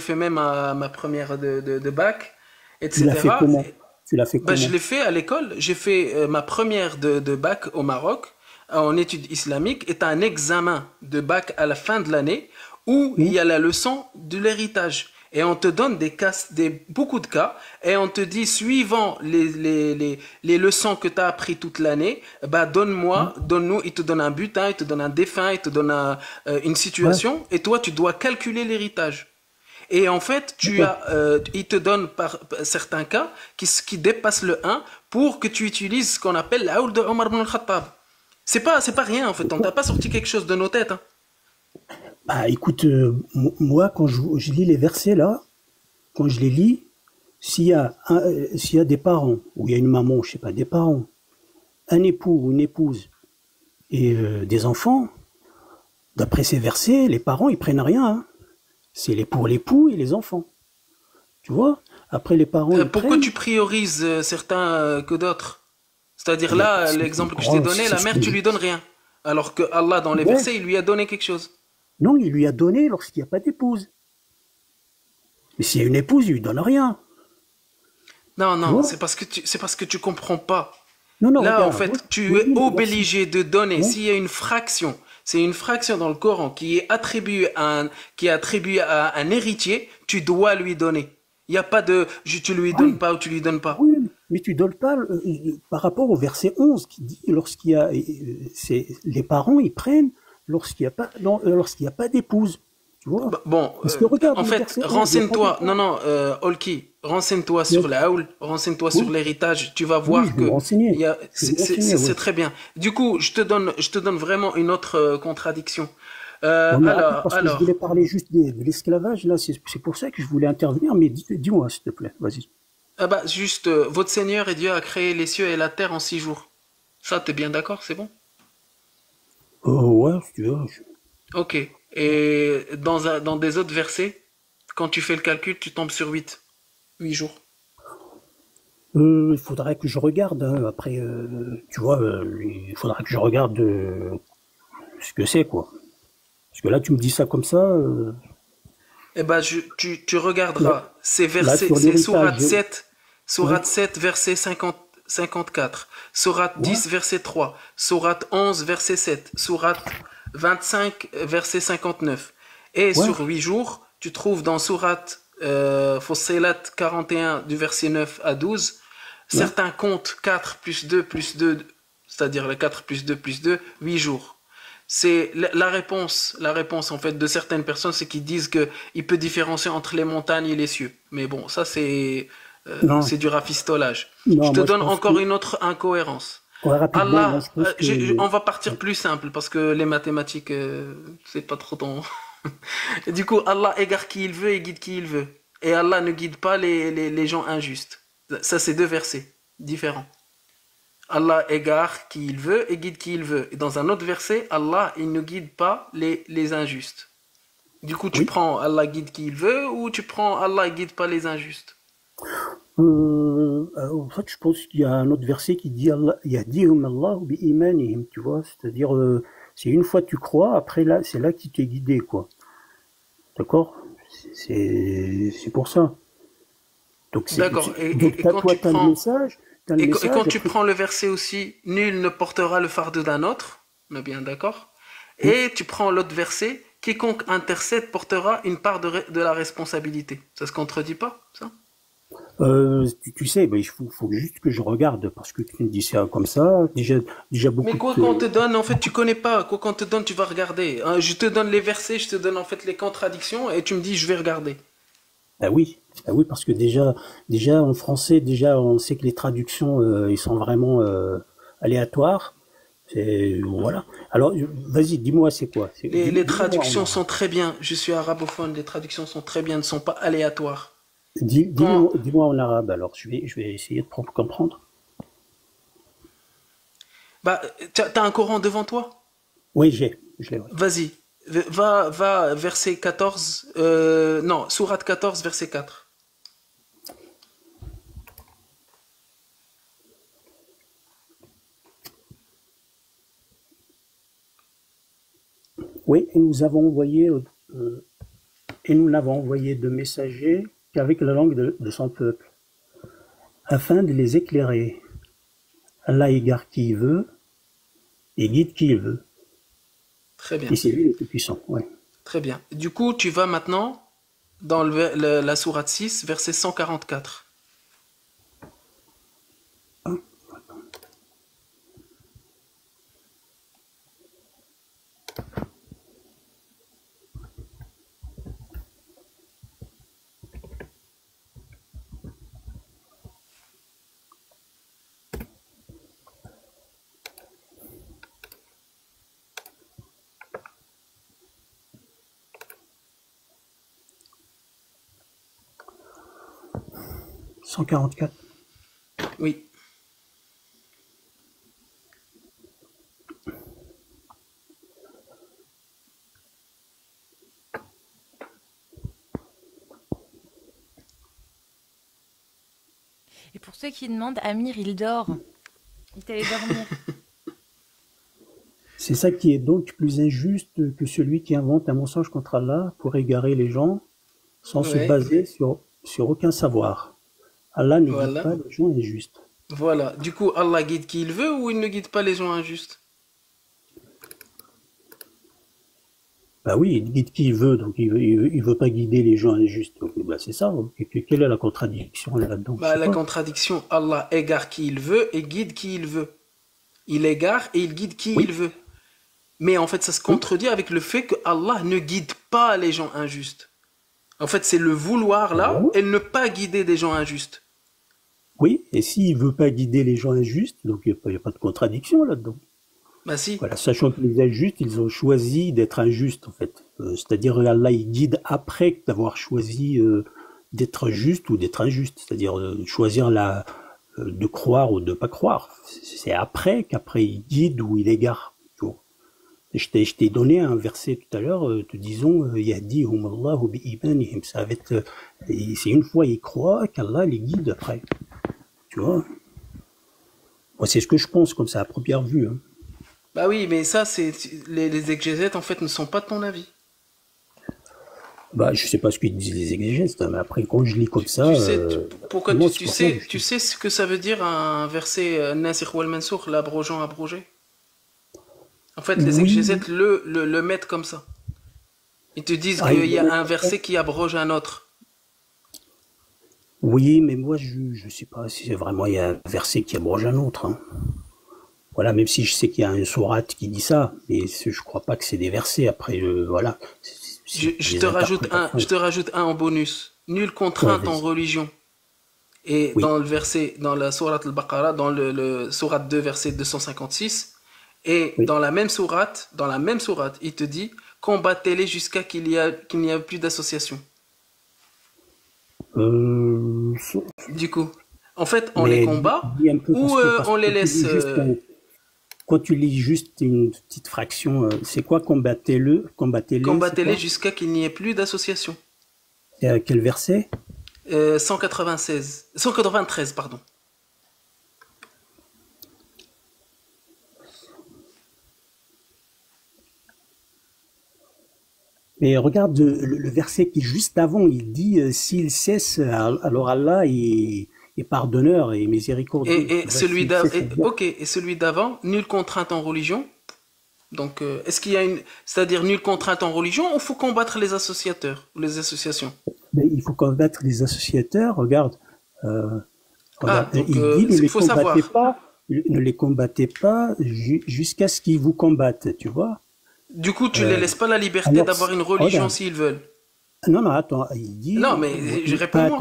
fait même à ma première de bac, tu l'as fait etc. comment? Tu l'as fait Ben, je comment? l'ai fait à l'école. J'ai fait ma première de bac au Maroc en études islamiques. Et un examen de bac à la fin de l'année où il Hmm. y a la leçon de l'héritage. Et on te donne beaucoup de cas et on te dit, suivant les leçons que tu as appris toute l'année, bah, Hmm. donne-nous, il te donne un butin, il te donne un défunt, il te donne une Ouais, situation et toi, tu dois calculer l'héritage. Et en fait, d'accord. il te donne par certains cas qui dépassent le un pour que tu utilises ce qu'on appelle l'Aoul de Omar ibn al-Khattab. C'est pas rien en fait, on t'a D'accord. pas sorti quelque chose de nos têtes, hein. Bah écoute, moi quand je lis les versets là, quand je les lis, s'il y a des parents, ou il y a une maman, je sais pas, des parents, un époux ou une épouse et des enfants, d'après ces versets, les parents ils prennent rien, hein. C'est les pour l'époux et les enfants. Tu vois? Après les parents ils Pourquoi prennent. tu priorises certains que d'autres? C'est-à-dire Mais là, parce que l'exemple que je t'ai oh, donné, la c'est mère, tu lui donnes rien. Alors que Allah, dans les ouais. versets, il lui a donné quelque chose. Non, il lui a donné lorsqu'il n'y a pas d'épouse. Mais s'il y a une épouse, il lui donne rien. Non, Tu non, vois? c'est parce que tu comprends pas. Non, non, Là, en regarde, fait, moi, tu je es lis les versets. obligé de donner, Ouais. s'il y a une fraction, c'est une fraction dans le Coran qui est attribuée à un héritier, tu dois lui donner. Il n'y a pas de, tu lui donnes Oui, pas ou tu lui donnes pas. oui, mais tu donnes pas par rapport au verset 11 qui dit lorsqu'il y a c'est les parents ils prennent lorsqu'il y a pas lorsqu'il y a pas d'épouse. Tu vois? Bah, bon, Parce que regarde en le fait, verset 11, il n'y a pas renseigne-toi. Non, d'épouse. non, Olki, renseigne-toi Mais- sur la haoul, renseigne-toi sur Oui, l'héritage. Tu vas oui, voir je vais me que renseigner. il y a, Je vais me renseigner, c'est oui. très bien. Du coup, je te donne vraiment une autre contradiction. Ouais, mais attends, parce que je voulais Alors, parler juste de l'esclavage, là, c'est pour ça que je voulais intervenir, mais dis-moi, s'il te plaît, vas-y. ah bah, juste, votre Seigneur et Dieu a créé les cieux et la terre en 6 jours. Ça, t'es bien d'accord, c'est bon? Ouais, si tu veux. Ok. Et dans des autres versets, quand tu fais le calcul, tu tombes sur 8 jours. Il faudrait que je regarde, hein, après, tu vois, il faudrait que je regarde ce que c'est, quoi. Parce que là, tu me dis ça comme ça, Eh ben, tu là, regarderas. C'est là, verset, sur c'est l'héritage, ouais, sourate 7, verset 50, 54. Sourate ouais, 10, verset 3. Sourate 11, verset 7. Sourate 25, verset 59. Et ouais, sur 8 jours, tu trouves dans sourate Fussilat 41, du verset 9 à 12, ouais. certains comptent 4 plus 2, c'est-à-dire le 4 plus 2 plus 2, 8 jours. C'est la réponse en fait de certaines personnes, c'est qu'ils disent que il peut différencier entre les montagnes et les cieux. Mais bon, ça Non, c'est du rafistolage. Je non, te moi, je donne pense que, encore une autre incohérence. ouais, rapidement, moi, Allah, je pense que, on va partir plus simple parce que les mathématiques, c'est pas trop ton. Et du coup, Allah égare qui il veut et guide qui il veut. Et Allah ne guide pas les gens injustes. Ça, c'est deux versets différents. Allah égare qui il veut et guide qui il veut. Et dans un autre verset, Allah, il ne guide pas les injustes. Du coup, tu oui. prends Allah guide qui il veut ou tu prends Allah guide pas les injustes. En fait, je pense qu'il y a un autre verset qui dit Allah, Yahdihum Allahu bi-imanihim, tu vois, c'est-à-dire, c'est une fois tu crois, après là, c'est là qu'il t'est guidé, quoi. D'accord? C'est pour ça. Donc, D'accord. donc toi, Et quand tu après, prends le verset aussi, nul ne portera le fardeau d'un autre. On est bien d'accord. oui. Et tu prends l'autre verset, quiconque intercède portera une part de la responsabilité. Ça se contredit pas, ça? Tu sais, ben, faut juste que je regarde, parce que tu me dis ça comme ça, déjà Mais beaucoup quoi qu'on de, te donne, en fait, tu connais pas. Quoi qu'on te donne, tu vas regarder. Hein, je te donne les versets, je te donne en fait les contradictions, et tu me dis, je vais regarder. ah oui, parce que déjà en français, déjà on sait que les traductions, ils sont vraiment aléatoires. Voilà. Alors, vas-y, dis-moi, c'est quoi? Les Dis-moi en traductions arabe. sont très bien. Je suis arabophone. Les traductions sont très bien, ne sont pas aléatoires. Dis-moi, Quand, dis-moi en arabe. Alors, je vais essayer de comprendre. bah, t'as un Coran devant toi? Oui, je l'ai. Ouais. Vas-y. Va, verset 14. Non, sourate 14, verset 4. Oui, et nous n'avons envoyé de messagers qu'avec la langue de son peuple, afin de les éclairer. Allah égare qui il veut et guide qui il veut. Très bien. Et c'est lui le plus puissant. Ouais. Très bien. Du coup, tu vas maintenant dans la sourate 6, verset 144. 144. Oui. Et pour ceux qui demandent, Amir, il dort. Il t'allait dormir. C'est ça qui est donc plus injuste que celui qui invente un mensonge contre Allah pour égarer les gens sans se Ouais. baser sur aucun savoir. Allah ne guide Voilà. pas les gens injustes. Voilà. Du coup, Allah guide qui il veut ou il ne guide pas les gens injustes? Bah oui, il guide qui il veut, donc il veut pas guider les gens injustes. Donc, bah c'est ça. Quelle est la contradiction là-dedans? Je Bah, sais la pas. contradiction, Allah égare qui il veut et guide qui il veut. Il égare et il guide qui Oui, il veut. Mais en fait, ça se oui, contredit avec le fait que Allah ne guide pas les gens injustes. En fait, c'est le vouloir là oui. et ne pas guider des gens injustes. Oui, et s'il veut pas guider les gens injustes, donc il n'y a pas de contradiction là-dedans. Bah si. Voilà, sachant que les injustes, ils ont choisi d'être injustes, en fait. C'est-à-dire, Allah, il guide après d'avoir choisi d'être juste ou d'être injuste. C'est-à-dire, choisir de croire ou de pas croire. C'est qu'après, il guide ou il égare. Tu vois. Et je t'ai donné un verset tout à l'heure, te disons, Yahdihum Allahu bi-imanihim. Ça va être, c'est une fois ils croient qu'Allah les guide après. Tu vois. Moi, c'est ce que je pense, comme ça, à première vue. Hein. Bah oui, mais ça, les exégètes en fait ne sont pas de ton avis. Bah, je sais pas ce qu'ils disent les exégètes, hein, mais après, quand je lis comme ça, Tu sais, pourquoi moi, c'est pour ça que tu sais ce que ça veut dire un verset Nasikh wal Mansoukh, l'abrogeant abrogé? En fait, les oui, exégètes le mettent comme ça. Ils te disent ah, qu'il y a un verset qui abroge un autre. oui, mais moi, je sais pas si c'est vraiment, il y a un verset qui abroge un autre, hein. Voilà, même si je sais qu'il y a un sourate qui dit ça, mais je crois pas que c'est des versets. Après, voilà, c'est Je des te rajoute interprétations. je te rajoute un en bonus. Nulle Ouais, contrainte en vas-y. religion. Et Oui, dans le verset, dans la sourate al-Baqarah, dans le sourate 2, verset 256, et oui. dans la même sourate, il te dit, combattez-les jusqu'à qu'il n'y a plus d'association. So- Du coup, en fait, on les mais combat dis un peu ou parce on que les laisse. quand tu lis juste une petite fraction, c'est quoi combattez-les, c'est Combattez-les quoi? jusqu'à qu'il n'y ait plus d'association. C'est à quel verset? 193, pardon. Mais regarde le verset qui est juste avant, il dit s'il cesse, alors Allah est pardonneur et miséricordieux. Et Tu vois, s'il cesse, ça veut dire- ok, et celui d'avant, nulle contrainte en religion. Donc, est-ce qu'il y a c'est-à-dire nulle contrainte en religion ou faut combattre les associateurs ou les associations? Mais il faut combattre les associateurs. Ah, Regarde, donc il dit il faut savoir. ne les combattez pas jusqu'à ce qu'ils vous combattent, tu vois. Du coup, tu les laisses pas la liberté Alors, d'avoir une religion regarde. s'ils veulent. Non, non, attends, il dit, Non, mais réponds-moi.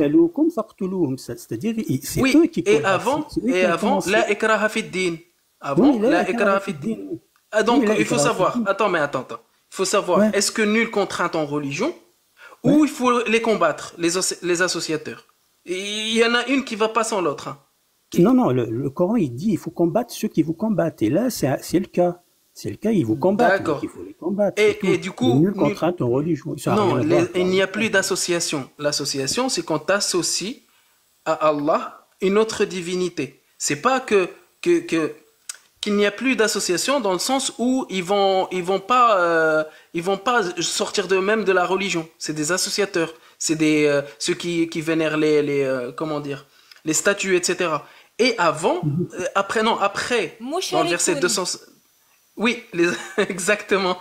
c'est-à-dire, c'est Oui, eux qui et combattent, avant, c'est eux qui ont commencé. la ikraha fi din. Oui, Avant, là, la ikraha fi din. Ah, donc, oui, là, il faut savoir. Attends, mais attends. Il faut savoir, Ouais, est-ce que nulle contrainte en religion ouais. ou il faut les combattre, les associateurs? Et il y en a une qui va pas sans l'autre. Hein. Non, non, le Coran, il dit, il faut combattre ceux qui vous combattent. Et là, c'est le cas. C'est le cas, ils vous combattent, donc il D'accord. faut les combattre, c'est Et tout. du Mais coup, nulle contrainte en religion, ça n'a non, rien à voir. il n'y a plus d'association. L'association, c'est quand tu associes à Allah une autre divinité. C'est pas que qu'il n'y a plus d'association dans le sens où ils vont pas sortir d'eux-mêmes de la religion. C'est des associateurs. C'est ceux qui vénèrent comment dire, les statues, etc. Et avant, après, non, après, dans le verset 200, oui, exactement.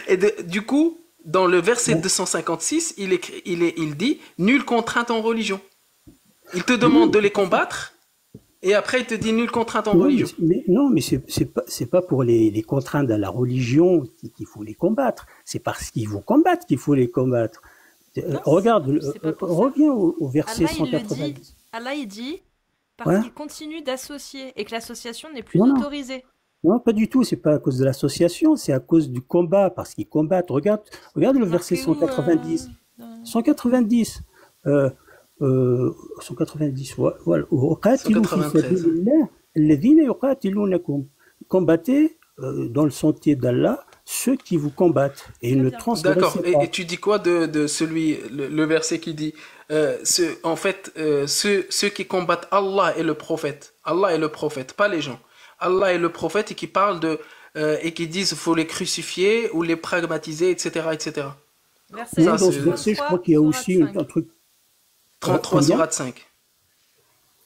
Et du coup, dans le verset 256, il dit, nulle contrainte en religion. Il te demande de les combattre, et après il te dit nulle contrainte en religion. Non, mais c'est pas pour les contraintes à la religion qu'il faut les combattre. C'est parce qu'ils vous combattent qu'il faut les combattre. Non, regarde, reviens au verset Allah, 190. Allah, il dit, parce qu'il continue d'associer, et que l'association n'est plus autorisée. Non, pas du tout. C'est pas à cause de l'association, c'est à cause du combat, parce qu'ils combattent. Regarde le verset 190. 190. 190. Voilà. 193. Combattez dans le sentier d'Allah ceux qui vous combattent et ne transgressez pas. D'accord. Et tu dis quoi de celui, le verset qui dit ceux qui combattent Allah et le prophète. Allah et le prophète, pas les gens. Allah et le prophète et qui parlent et qui disent qu'il faut les crucifier ou les pragmatiser, etc., etc. Verset, dans ce verset, je crois qu'il y a aussi un truc. 33 sourate 5.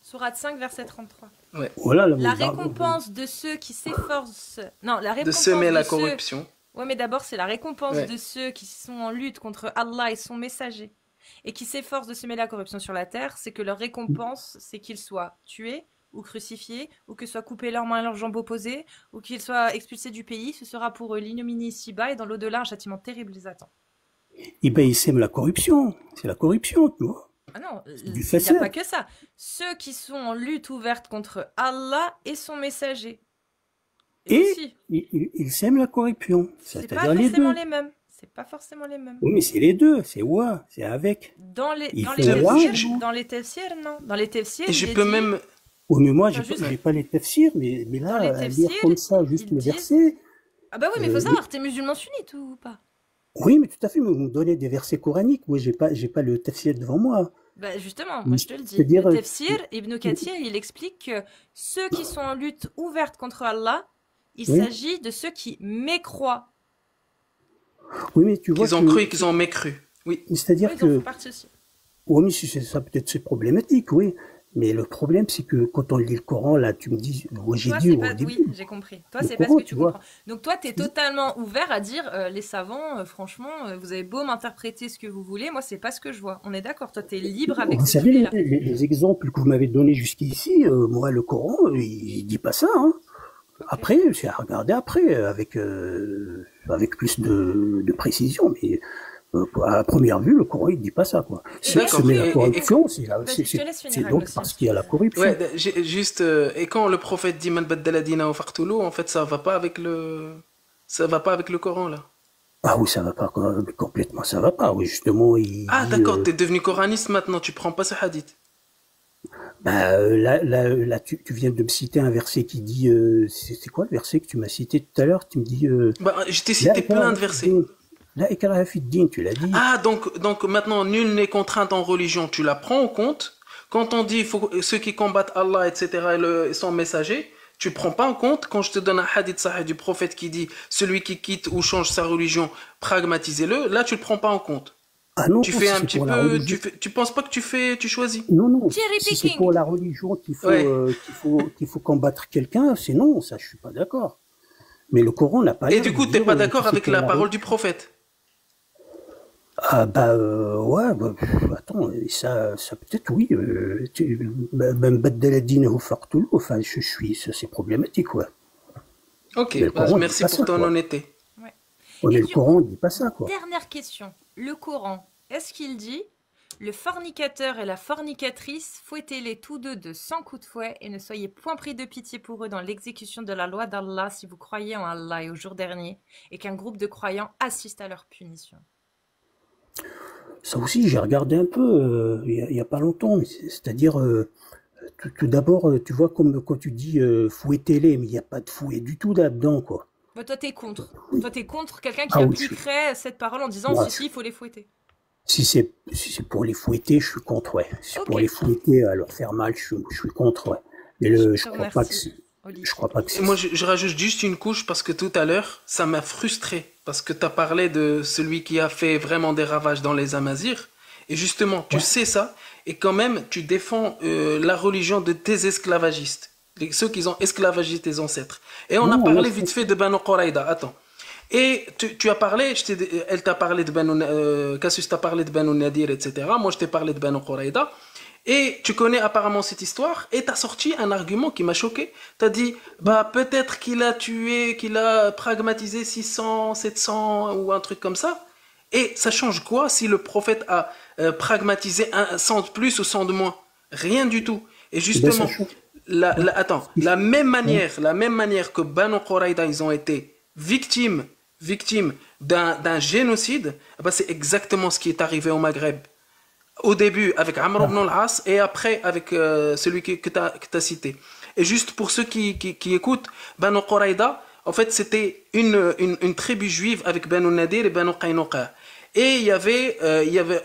Sourate 5, verset 33. Ouais. Voilà, la récompense de ceux qui s'efforcent... Non, la récompense de semer la corruption. Ouais, mais d'abord, c'est la récompense de ceux qui sont en lutte contre Allah et son messager et qui s'efforcent de semer la corruption sur la terre. C'est que leur récompense, c'est qu'ils soient tués ou crucifiés, ou que soient coupées leurs mains et leurs jambes opposées, ou qu'ils soient expulsés du pays. Ce sera pour eux l'ignominie ici-bas, et dans l'au-delà, un châtiment terrible les attend. Eh bien, ils sèment la corruption. C'est la corruption, tu vois. Ah non, il n'y a pas que ça. Ceux qui sont en lutte ouverte contre Allah et son messager. Et ils sèment la corruption. C'est pas forcément les mêmes. C'est pas forcément les mêmes. Oui, mais c'est les deux. C'est c'est avec. Dans les tafsirs, non. Dans les tafsirs, et je peux même... Oui, mais moi, j'ai pas les tafsirs, mais là, lire comme ça, juste le verset... Ah bah oui, mais il faut savoir, t'es musulman sunnite ou pas? Oui, mais tout à fait, mais vous me donnez des versets coraniques. Moi, j'ai pas le tafsir devant moi. Bah justement, moi je te le dis. Le tafsir, Ibn Kathir, il explique que ceux qui sont en lutte ouverte contre Allah, il s'agit de ceux qui mécroient. Oui, mais tu vois qu'ils ont cru et qu'ils ont mécru. Oui. C'est-à-dire que... Ils en font partie aussi. Oui, mais ça peut-être c'est problématique, oui. Mais le problème, c'est que quand on lit le Coran, là, tu me dis, moi j'ai dit au début. Oui, j'ai compris. Toi, c'est pas ce que tu comprends. Donc toi, tu es totalement ouvert à dire, les savants, franchement, vous avez beau m'interpréter ce que vous voulez, moi, c'est pas ce que je vois. On est d'accord, toi, tu es libre avec ce que là. Les exemples que vous m'avez donnés jusqu'ici, moi, le Coran, il dit pas ça. Hein. Okay. Après, c'est à regarder après, avec plus de précision, mais... à première vue, le Coran, il ne dit pas ça, quoi. Si on met la corruption, c'est donc parce qu'il y a la corruption. Ouais, juste, et quand le prophète dit, Man baddala dinahu faqtuluhu, en fait, ça va pas avec le Coran, là. Ah oui, ça va pas, complètement, ça va pas, oui, justement, d'accord, t'es devenu coraniste maintenant, tu prends pas ce hadith. Bah, là, tu viens de me citer un verset qui dit, c'est quoi le verset que tu m'as cité tout à l'heure? Tu me dis, je t'ai cité plein de versets. La ikraha fi ddin, tu l'as dit. Ah, donc maintenant, nul n'est contraint en religion, tu la prends en compte. Quand on dit ceux qui combattent Allah, etc., et son messager, tu prends pas en compte. Quand je te donne un hadith sahih du prophète qui dit celui qui quitte ou change sa religion, pragmatisez-le, là tu le prends pas en compte. Ah non, tu fais un petit peu, tu penses pas que tu choisis. Non, si c'est pour la religion qu'il faut combattre quelqu'un, c'est non, ça je suis pas d'accord. Mais le Coran n'a pas. Et du coup, t'es pas d'accord avec la parole du prophète? Ah attends, ça peut-être oui. Enfin, c'est problématique, ouais. Ok, merci pour ton honnêteté. Ouais. Mais le Coran ne dit pas ça, quoi. Dernière question. Le Coran, est-ce qu'il dit le fornicateur et la fornicatrice, fouettez-les tous deux de 100 coups de fouet et ne soyez point pris de pitié pour eux dans l'exécution de la loi d'Allah si vous croyez en Allah et au jour dernier et qu'un groupe de croyants assiste à leur punition? Ça aussi, j'ai regardé un peu il y a pas longtemps. C'est-à-dire, tout d'abord, tu vois, comme quand tu dis fouettez-les, mais il n'y a pas de fouet du tout là-dedans, quoi. Bah, toi, t'es contre. Toi, t'es contre quelqu'un qui appliquerait cette parole en disant si, il faut les fouetter. Si c'est pour les fouetter, je suis contre, ouais. Si c'est pour les fouetter, à leur faire mal, je suis contre, ouais. Mais je crois pas que c'est... Oli. Je crois pas que Et c'est moi, ça. je rajoute juste une couche parce que tout à l'heure, ça m'a frustré. Parce que tu as parlé de celui qui a fait vraiment des ravages dans les Amazirs. Et justement, tu Ouais. sais ça. Et quand même, tu défends la religion de tes esclavagistes. Ceux qui ont esclavagé tes ancêtres. Et on a Non, parlé moi, vite fait de Banu Quraïda. Attends. Et tu as parlé, elle t'a parlé de Banu, Cassius t'a parlé de Banu Nadir, etc. Moi, je t'ai parlé de Banu Quraïda. Et tu connais apparemment cette histoire, et tu as sorti un argument qui m'a choqué. Tu as dit, bah peut-être qu'il a tué, qu'il a pragmatisé 600, 700 ou un truc comme ça. Et ça change quoi si le prophète a pragmatisé 100 de plus ou 100 de moins? Rien du tout. Et Eh ben, justement, sachant. attends, Ouais. la même manière que Banu Quraïda, ils ont été victimes d'un génocide, eh ben, c'est exactement ce qui est arrivé au Maghreb. Au début avec Amr ibn al-As et après avec celui que tu as cité. Et juste pour ceux qui écoutent, Banu Quraïda, en fait, c'était une tribu juive avec Banu Nadir et Banu Qaynuqa. Et il y avait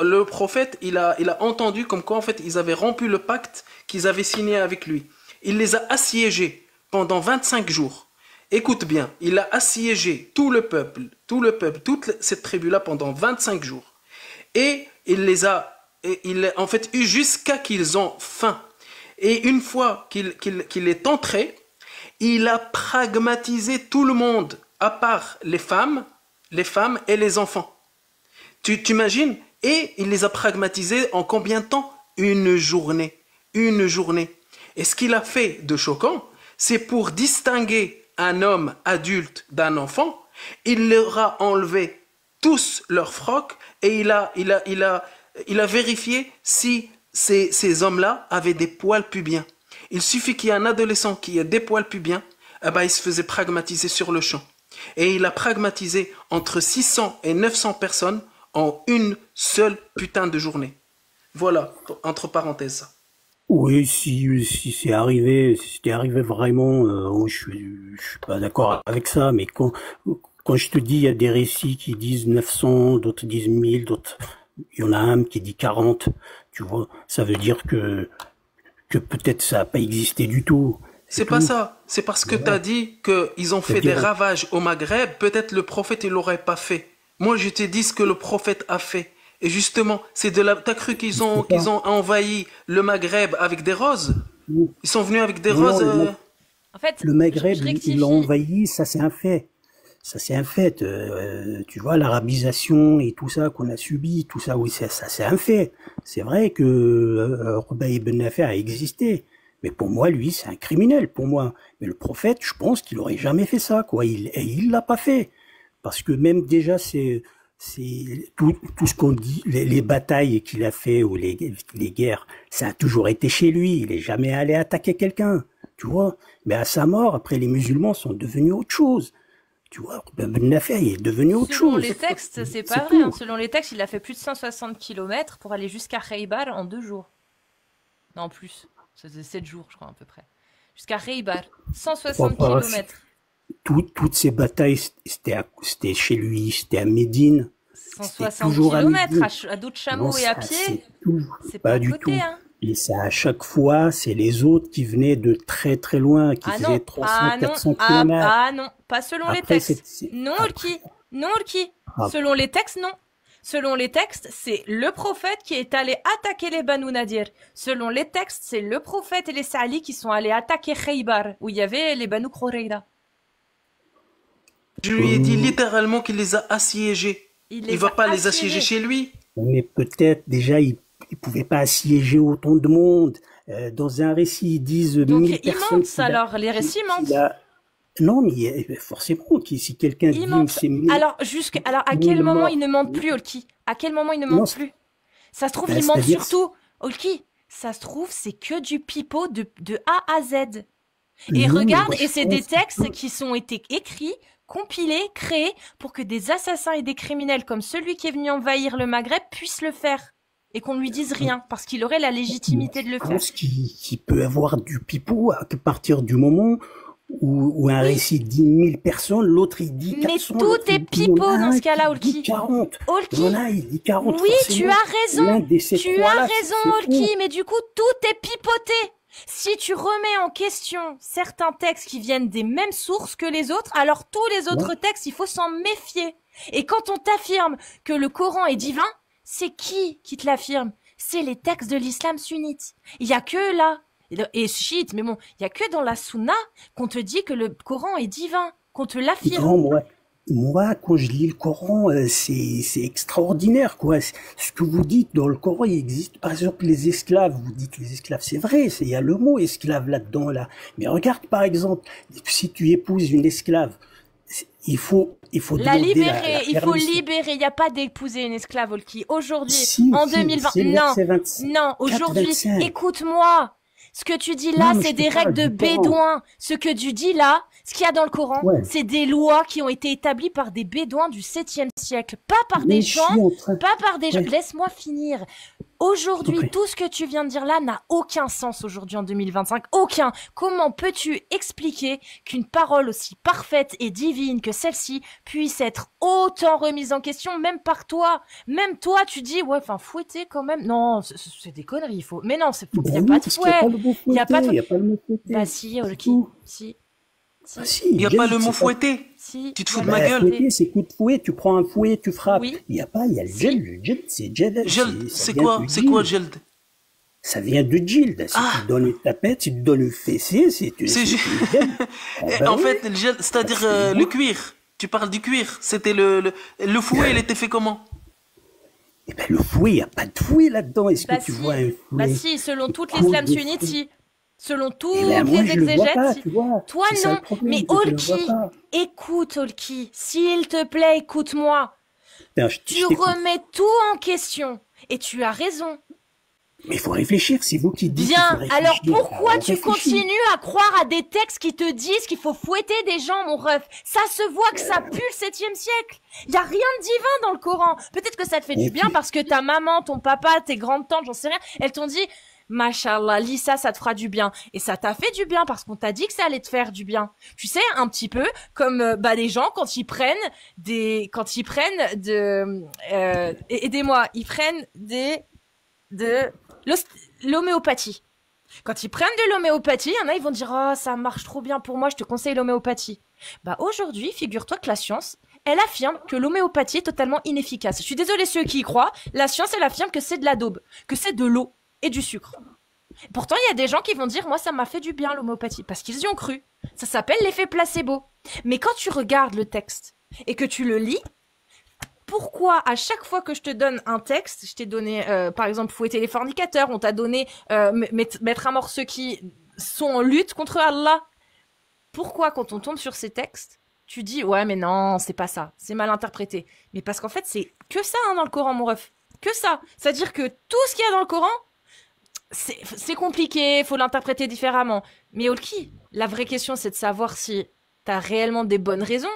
le prophète, il a entendu comme quoi en fait ils avaient rompu le pacte qu'ils avaient signé avec lui. Il les a assiégés pendant 25 jours. Écoute bien, il a assiégé tout le peuple, toute cette tribu-là pendant 25 jours. Et il a en fait eu jusqu'à qu'ils ont faim. Et une fois qu'il est entré, il a pragmatisé tout le monde, à part les femmes et les enfants. Tu t'imagines? Et il les a pragmatisés en combien de temps? Une journée. Une journée. Et ce qu'il a fait de choquant, c'est pour distinguer un homme adulte d'un enfant, il leur a enlevé tous leurs frocs et il a vérifié si ces hommes-là avaient des poils pubiens. Il suffit qu'il y ait un adolescent qui ait des poils pubiens, eh ben, il se faisait pragmatiser sur le champ. Et il a pragmatisé entre 600 et 900 personnes en une seule putain de journée. Voilà, entre parenthèses ça. Oui, si c'était arrivé vraiment, je suis pas d'accord avec ça, mais quand je te dis, il y a des récits qui disent 900, d'autres disent 1000, d'autres, il y en a un qui dit 40, tu vois, ça veut dire que peut-être ça n'a pas existé du tout. C'est tout. pas ça, c'est parce que tu as dit qu'ils ont fait des ravages au Maghreb, peut-être le prophète il l'aurait pas fait. Moi je t'ai dit ce que le prophète a fait. Et justement, t'as cru qu'ils ont envahi le Maghreb avec des roses? Ils sont venus avec des roses. En fait, Le Maghreb, je rectifie. ils l'ont envahi, ça c'est un fait. Ça c'est un fait. Tu vois, l'arabisation et tout ça qu'on a subi, tout ça, oui, ça c'est un fait. C'est vrai que Rubayh ibn Nafi' a existé. Mais pour moi, lui, c'est un criminel, pour moi. Mais le prophète, je pense qu'il aurait jamais fait ça, quoi. Et il l'a pas fait. Parce que même déjà, c'est tout ce qu'on dit, les batailles qu'il a fait ou les guerres, ça a toujours été chez lui. Il est jamais allé attaquer quelqu'un, tu vois. Mais à sa mort, après, les musulmans sont devenus autre chose. Tu vois, Ben Nafi est devenu autre Selon chose. les textes, c'est pas C'est vrai. tout. Hein. Selon les textes, il a fait plus de 160 km pour aller jusqu'à Khaybar en 2 jours. Non, plus. C'était 7 jours, je crois, à peu près. Jusqu'à Khaybar. 160 Bon, km. Toutes ces batailles, c'était chez lui, c'était à Médine. 160 toujours à km Médine. à dos de chameau Non, et à ça, pied. C'est pas pas à du côté, tout. hein. Et ça, à chaque fois, c'est les autres qui venaient de très très loin, qui Ah faisaient non, 300, ah non, 400 ah, kilomètres. ah non, pas selon les Après, textes. Non, Olki, non, Olki. Ah. Selon les textes, non. Selon les textes, c'est le prophète qui est allé attaquer les Banu Nadir. Selon les textes, c'est le prophète et les Sa'ali qui sont allés attaquer Khaybar, où il y avait les Banu Qurayda. Je lui ai dit littéralement qu'il les a assiégés. Il Il va pas les assiéger chez lui. Mais peut-être déjà, ils pouvaient pas assiéger autant de monde. Dans un récit, ils disent Donc 1000 ils personnes. mentent, alors, les récits mentent. Non, mais forcément, si quelqu'un dit Ils mentent. c'est 1000... Alors, à quel Mille moment morts. ils ne mentent plus, Olki? À quel moment ils ne Non, mentent plus? Ça se trouve, Ben, ils mentent c'est-à-dire- surtout. Olki, ça se trouve, c'est que du pipeau de A à Z. Et Non, mais regarde, moi, et je c'est des pense- textes qui sont été écrits, compilés, créés pour que des assassins et des criminels comme celui qui est venu envahir le Maghreb puissent le faire. Et qu'on ne lui dise rien, parce qu'il aurait la légitimité de le Je faire. pense qu'il peut avoir du pipeau à partir du moment où un récit dit 1000 personnes, l'autre il dit Mais 400. tout l'autre, est il dit- pipeau il y en a dans un ce cas-là, qui dit Olki. 40. Il y Olki, en a, il dit 40. oui, tu forcément. as raison. L'un de ces Tu as trois-là, raison, c'est Olki, faux. mais du coup, tout est pipoté. Si tu remets en question certains textes qui viennent des mêmes sources que les autres, alors tous les autres textes, il faut s'en méfier. Et quand on t'affirme que le Coran est divin, c'est qui te l'affirme? C'est les textes de l'islam sunnite. Il y a que là, et chiite, mais bon, il y a que dans la sunna qu'on te dit que le Coran est divin, qu'on te l'affirme. Non, moi, quand je lis le Coran, c'est extraordinaire, quoi. Ce que vous dites dans le Coran, il existe, par exemple, les esclaves. Vous dites les esclaves, c'est vrai, il y a le mot esclave là-dedans, là. Mais regarde, par exemple, si tu épouses une esclave, il faut la demander libérer, il faut permission. libérer. Il n'y a pas d'épouser une esclave, Olki. Aujourd'hui, Si, en si, 2020, c'est le non, verset 25, non, aujourd'hui, 25. écoute-moi. Ce que tu dis là, Non, mais c'est je te des parle règles de du Coran. bédouins. Ce que tu dis là, ce qu'il y a dans le Coran, Ouais. c'est des lois qui ont été établies par des bédouins du 7e siècle, pas par Mais des je gens, suis en train... pas par des gens. Ouais. Laisse-moi finir. Aujourd'hui, Ok. tout ce que tu viens de dire là n'a aucun sens aujourd'hui en 2025. Aucun. Comment peux-tu expliquer qu'une parole aussi parfaite et divine que celle-ci puisse être autant remise en question, même par toi? Même toi, tu dis, ouais, enfin, fouetter quand même. Non, c'est des conneries. Il faut... Mais non, il n'y a Ben pas oui, de parce qu'il n'y a fouet. pas le mot Il y a pas fouetter, de- il n'y a pas le mot fouetter. Bah si, C'est Olki. tout. Si. Ah si, Il n'y a pas le gel, mot c'est pas... fouetter. Si. Tu te fous de Ben, ma gueule. fouetter, c'est coup de fouet, tu prends un fouet, tu frappes. Oui. Il y a le Si. gel, c'est gel, Geld, ça c'est vient quoi? de C'est quoi, gel. Geld? Ça vient de Jild. Si Ah. tu donnes une tapette, si tu donnes une fessée, c'est C'est ju- une gel. Ah ben En oui. fait, le gel, c'est-à-dire le cuir. Tu parles du cuir. C'était le fouet, il était fait comment? Eh ben, le fouet, il n'y a pas de fouet là-dedans. Est-ce Bah que tu si. vois un Bah fouet? si, selon toute Cours l'islam de sunnite, fouet. si. Selon toutes Eh ben, moi, les je le vois pas, exégètes, si. tu vois. Toi C'est ça non, le problème, mais c'est que je le Olki, vois pas. écoute Olki, s'il te plaît, écoute-moi. Putain, Tu je t'écoute. remets tout en question. Et tu as raison. Mais il faut réfléchir, c'est vous qui dites qu'il Bien, faut réfléchir. alors pourquoi On tu réfléchit. continues à croire à des textes qui te disent qu'il faut fouetter des gens, mon ref? Ça se voit que ça pue le 7e siècle. Il y a rien de divin dans le Coran. Peut-être que ça te fait du Et bien puis- parce que ta maman, ton papa, tes grandes-tantes, j'en sais rien, elles t'ont dit, Machallah, lis ça, ça te fera du bien. Et ça t'a fait du bien parce qu'on t'a dit que ça allait te faire du bien. Tu sais, un petit peu comme les gens quand ils prennent aidez-moi, ils prennent l'homéopathie. Quand ils prennent de l'homéopathie, il y en a, ils vont dire « Oh, ça marche trop bien pour moi, je te conseille l'homéopathie. » Bah aujourd'hui, figure-toi que la science, elle affirme que l'homéopathie est totalement inefficace. Je suis désolée ceux qui y croient, la science, elle affirme que c'est de la daube, que c'est de l'eau et du sucre. Pourtant, il y a des gens qui vont dire « Moi, ça m'a fait du bien l'homéopathie » parce qu'ils y ont cru. Ça s'appelle l'effet placebo. Mais quand tu regardes le texte et que tu le lis, pourquoi à chaque fois que je te donne un texte, je t'ai donné par exemple fouetter les fornicateurs, on t'a donné mettre à mort ceux qui sont en lutte contre Allah. Pourquoi quand on tombe sur ces textes, tu dis ouais mais non, c'est pas ça, c'est mal interprété. Mais parce qu'en fait, c'est que ça dans le Coran mon ref. Que ça. C'est-à-dire que tout ce qu'il y a dans le Coran, c'est compliqué, faut l'interpréter différemment. Mais Olki, la vraie question c'est de savoir si t'as réellement des bonnes raisons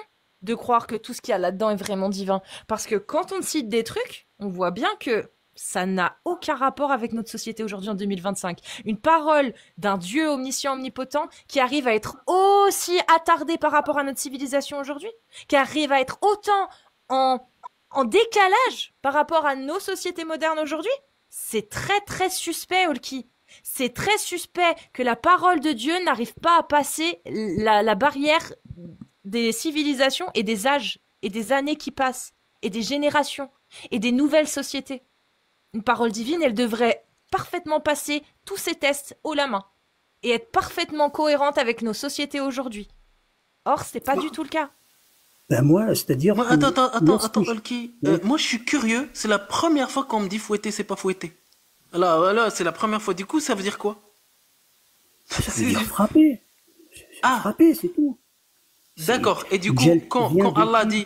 de croire que tout ce qu'il y a là-dedans est vraiment divin. Parce que quand on cite des trucs, on voit bien que ça n'a aucun rapport avec notre société aujourd'hui en 2025. Une parole d'un Dieu omniscient, omnipotent, qui arrive à être aussi attardé par rapport à notre civilisation aujourd'hui, qui arrive à être autant en décalage par rapport à nos sociétés modernes aujourd'hui, c'est très très suspect, Olki. C'est très suspect que la parole de Dieu n'arrive pas à passer la barrière des civilisations et des âges et des années qui passent et des générations et des nouvelles sociétés. Une parole divine, elle devrait parfaitement passer tous ces tests haut la main et être parfaitement cohérente avec nos sociétés aujourd'hui. Or, c'est pas du tout le cas. Ben moi, c'est-à-dire... Moi, que attends, lorsque Olki. Oui. Moi, je suis curieux. C'est la première fois qu'on me dit fouetter, c'est pas fouetter. Là, c'est la première fois. Du coup, ça veut dire quoi? Ça veut dire frapper. Ah. Frapper, c'est tout. D'accord. Et du coup, Gel quand vient de- Allah dit,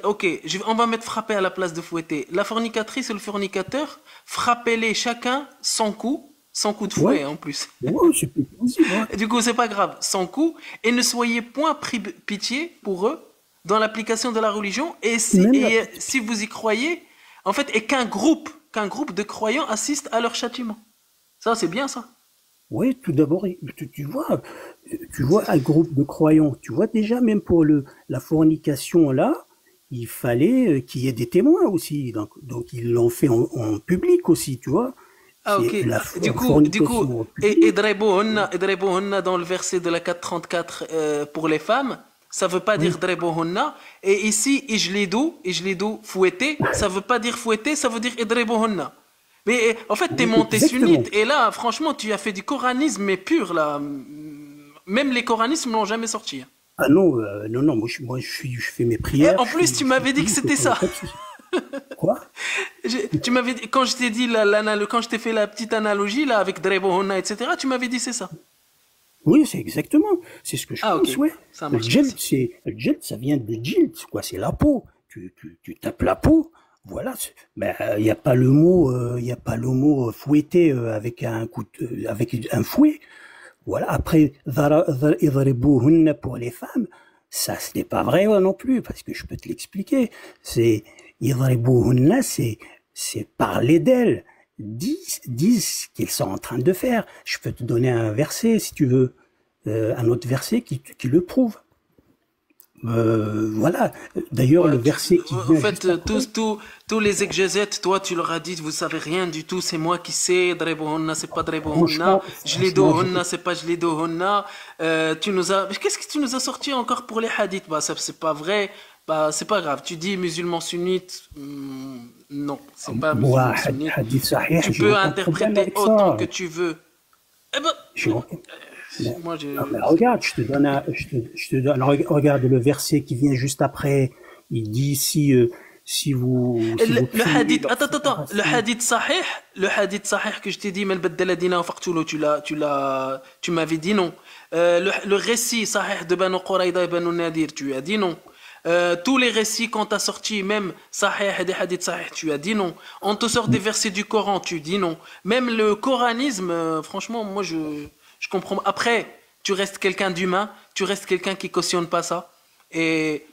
ok, on va mettre frapper à la place de fouetter. La fornicatrice et le fornicateur, frappez-les chacun sans coup de fouet Ouais. en plus. Ouais, c'est plus possible. Ouais. Et du coup, c'est pas grave, sans coup, et ne soyez point pris pitié pour eux dans l'application de la religion. Et si vous y croyez, en fait, et qu'un groupe de croyants assiste à leur châtiment. Ça, c'est bien ça. Oui, tout d'abord, tu vois un groupe de croyants. Tu vois déjà, même pour la fornication là, il fallait qu'il y ait des témoins aussi. Donc ils l'ont fait en public aussi, tu vois. Ah, ok. C'est la Du coup, fornication. idribuhunna dans le verset de la 434 pour les femmes, ça veut pas dire Oui. dribuhunna. Et ici, ijlidu, fouetter, ça veut pas dire fouetter, ça veut dire idribuhunna. Mais en fait, t'es Oui, monté exactement. sunnite, et là, franchement, tu as fait du coranisme, mais pur, là. Même les coranismes l'ont jamais sorti, hein. Ah non, non, non, je fais mes Et prières, en plus, tu je fais m'avais dit que tout, c'était il n'y a ça. pas de souci. Quoi? Tu m'avais dit, quand je t'ai dit, quand je t'ai fait la petite analogie, là, avec dribuhunna, etc., tu m'avais dit c'est ça. Oui, c'est exactement, c'est ce que je Ah, ok. pense, ouais. Ça marche, merci. Le gel, ça vient de jild, quoi, c'est la peau. Tu tapes la peau, voilà. Ben, il n'y a pas le mot, il y a pas le mot fouetter avec un avec un fouet. Voilà. Après, idribuhunna pour les femmes, ça, ce n'est pas vrai non plus, parce que je peux te l'expliquer. C'est, idribuhunna, c'est parler d'elles. Disent ce qu'ils sont en train de faire. Je peux te donner un verset, si tu veux, un autre verset qui le prouve. Voilà. D'ailleurs, le Ouais, verset qui en vient fait, juste après, tous les exégètes, toi, tu leur as dit, vous savez rien du tout, c'est moi qui sais, Drebohonna, c'est pas Drebohonna, franchement, Jlidohonna, c'est pas Jlidohonna, tu nous as, mais qu'est-ce que tu nous as sorti encore pour les hadiths? Bah, ça, c'est pas vrai, bah, c'est pas grave, tu dis musulman sunnite, non, c'est pas moi, musulman sunnite, hadith sahih, tu j'ai peux aucun problème interpréter avec autant ça. que tu veux. Eh ben, J'ai aucun- Mais, moi, non, mais regarde, je te donne, regarde le verset qui vient juste après. Il dit si vous Le craignez hadith, leur attends, séparation. le hadith sahih que je t'ai dit, tu m'avais dit non. Le récit sahih de Banu Qurayda et Banu Nadir, tu as dit non. Tous les récits qu'on t'a sortis, même sahih et des hadiths sahih, tu as dit non. On te sort des versets du Coran, tu dis non. Même le coranisme, franchement, moi je comprends. Après, tu restes quelqu'un d'humain, tu restes quelqu'un qui cautionne pas ça. Et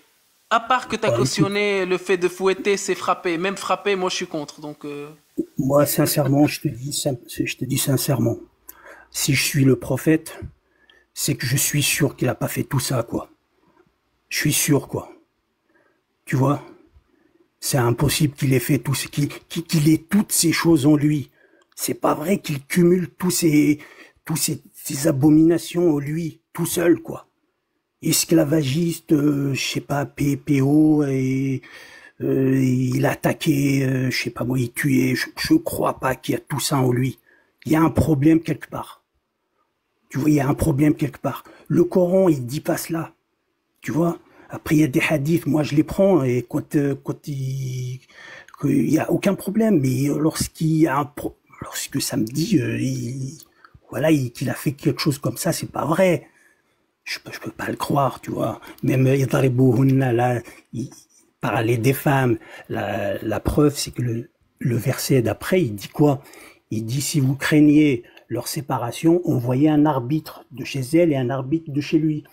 à part que tu as Bah, écoute, cautionné le fait de fouetter, c'est frapper. Même frapper, moi je suis contre. Donc, moi, sincèrement, je te dis sincèrement, si je suis le prophète, c'est que je suis sûr qu'il a pas fait tout ça, quoi. Je suis sûr, quoi. Tu vois? C'est impossible qu'il ait fait tout ce qu'il ait toutes ces choses en lui. C'est pas vrai qu'il cumule ces abominations en lui, tout seul, quoi. Esclavagiste, je sais pas, PPO, et il attaquait, je sais pas moi, il tuait. Je crois pas qu'il y a tout ça en lui. Il y a un problème quelque part. Tu vois, il y a un problème quelque part. Le Coran, il dit pas cela. Tu vois? Après, il y a des hadiths, moi je les prends, et qu'il y a aucun problème. Mais lorsque ça me dit, voilà, qu'il a fait quelque chose comme ça, c'est pas vrai. Je peux pas le croire, tu vois. Même Yadribuhunna, là, il parlait des femmes. La preuve, c'est que le verset d'après, il dit quoi? Il dit, si vous craignez leur séparation, envoyez un arbitre de chez elle et un arbitre de chez lui.